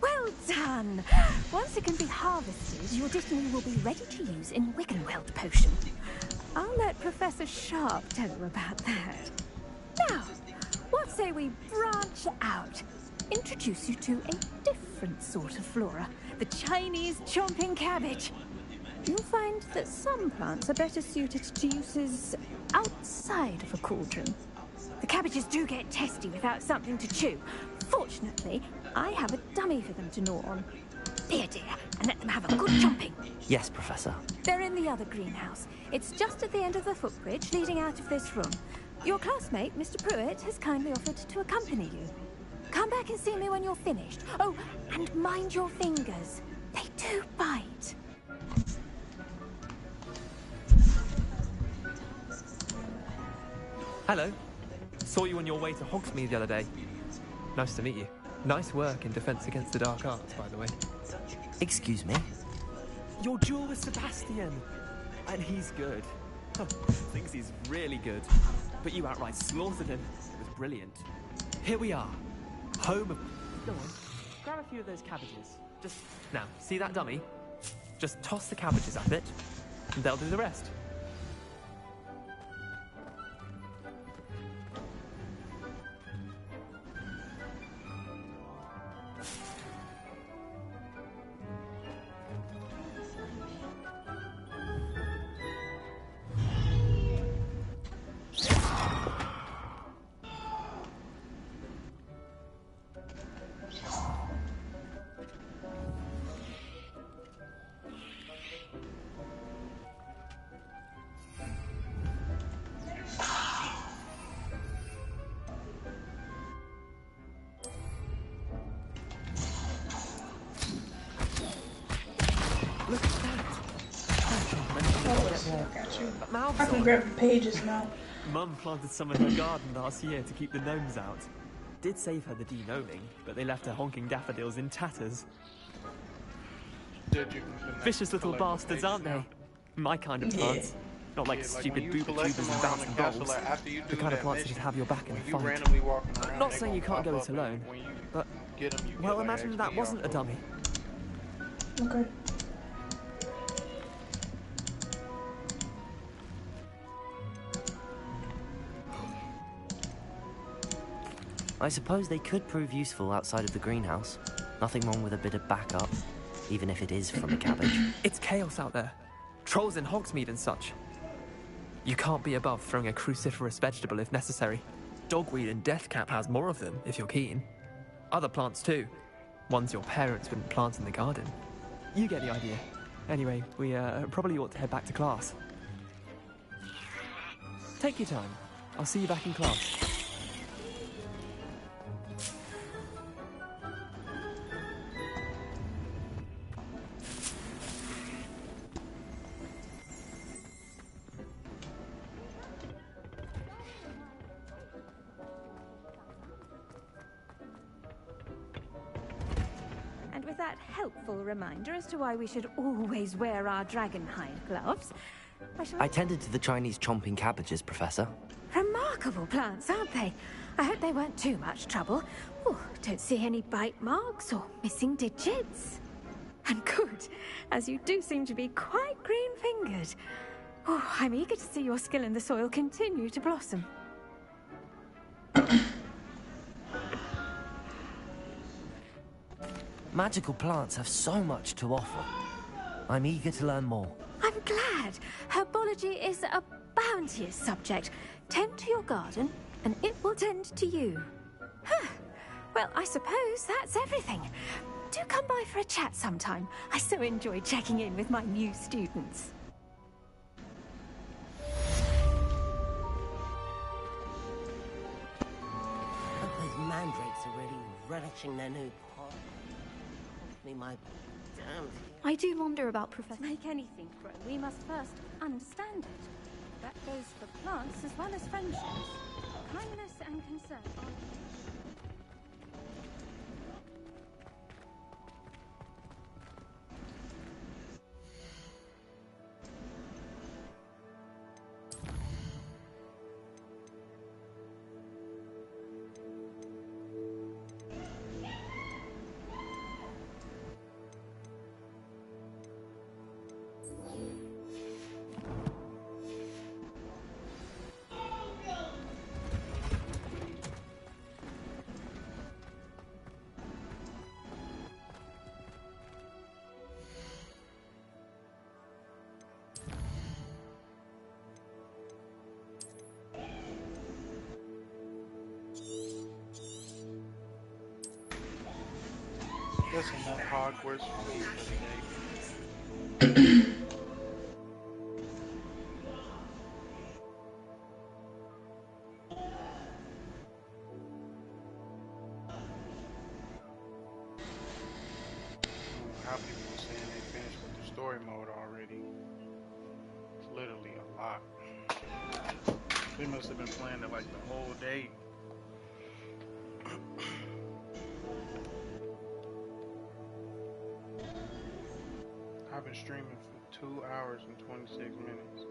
Well done! Once it can be harvested, your dittany will be ready to use in Wiggenweld potion. I'll let Professor Sharp tell you about that. Now, what say we branch out? Introduce you to a different sort of flora, the Chinese chomping cabbage. You'll find that some plants are better suited to uses outside of a cauldron. The cabbages do get testy without something to chew. Fortunately, I have a dummy for them to gnaw on. Here, dear, and let them have a good chomping. Yes, Professor. They're in the other greenhouse. It's just at the end of the footbridge leading out of this room. Your classmate, Mr. Pruitt, has kindly offered to accompany you. Come back and see me when you're finished. Oh, and mind your fingers. They do bite. Hello. Saw you on your way to Hogsmeade the other day. Nice to meet you. Nice work in Defense Against the Dark Arts, by the way. Excuse me? Your duel with Sebastian. And he's good. Thinks he's really good. But you outright slaughtered him. It was brilliant. Here we are. Home of... Go on. Grab a few of those cabbages. Just... Now, see that dummy? Just toss the cabbages at it, and they'll do the rest. Look at that. I can grab the pages now. Mum planted some in her garden last year to keep the gnomes out. Did save her the de-gnoming, but they left her honking daffodils in tatters. Vicious little bastards, aren't they? My kind of plants. Not like stupid booby tubers and bouncing balls. The kind of plants that just have your back in a fight. Not saying you can't go it alone, but... Well, imagine that wasn't a dummy. Okay. I suppose they could prove useful outside of the greenhouse. Nothing wrong with a bit of backup, even if it is from a cabbage. It's chaos out there. Trolls in Hogsmeade and such. You can't be above throwing a cruciferous vegetable if necessary. Dogweed and deathcap has more of them, if you're keen. Other plants too. Ones your parents wouldn't plant in the garden. You get the idea. Anyway, we probably ought to head back to class. Take your time. I'll see you back in class. that helpful reminder as to why we should always wear our dragonhide gloves, I tended to the Chinese chomping cabbages, Professor. Remarkable plants, aren't they? I hope they weren't too much trouble. Oh, don't see any bite marks or missing digits. And good, as you do seem to be quite green-fingered. Oh, I'm eager to see your skill in the soil continue to blossom. Magical plants have so much to offer. I'm eager to learn more. I'm glad. Herbology is a bounteous subject. Tend to your garden, and it will tend to you. Huh. Well, I suppose that's everything. Do come by for a chat sometime. I so enjoy checking in with my new students. Those mandrakes are really relishing their new pot. Me my damn. I do wonder about Professor. To make anything grow, we must first understand it. That goes for plants as well as friendships. Kindness and concern are... That's enough Hogwarts food for the day. How people were saying they finished with the story mode already. It's literally a lot. They must have been playing it like the whole day. I've been streaming for 2 hours and 26 minutes.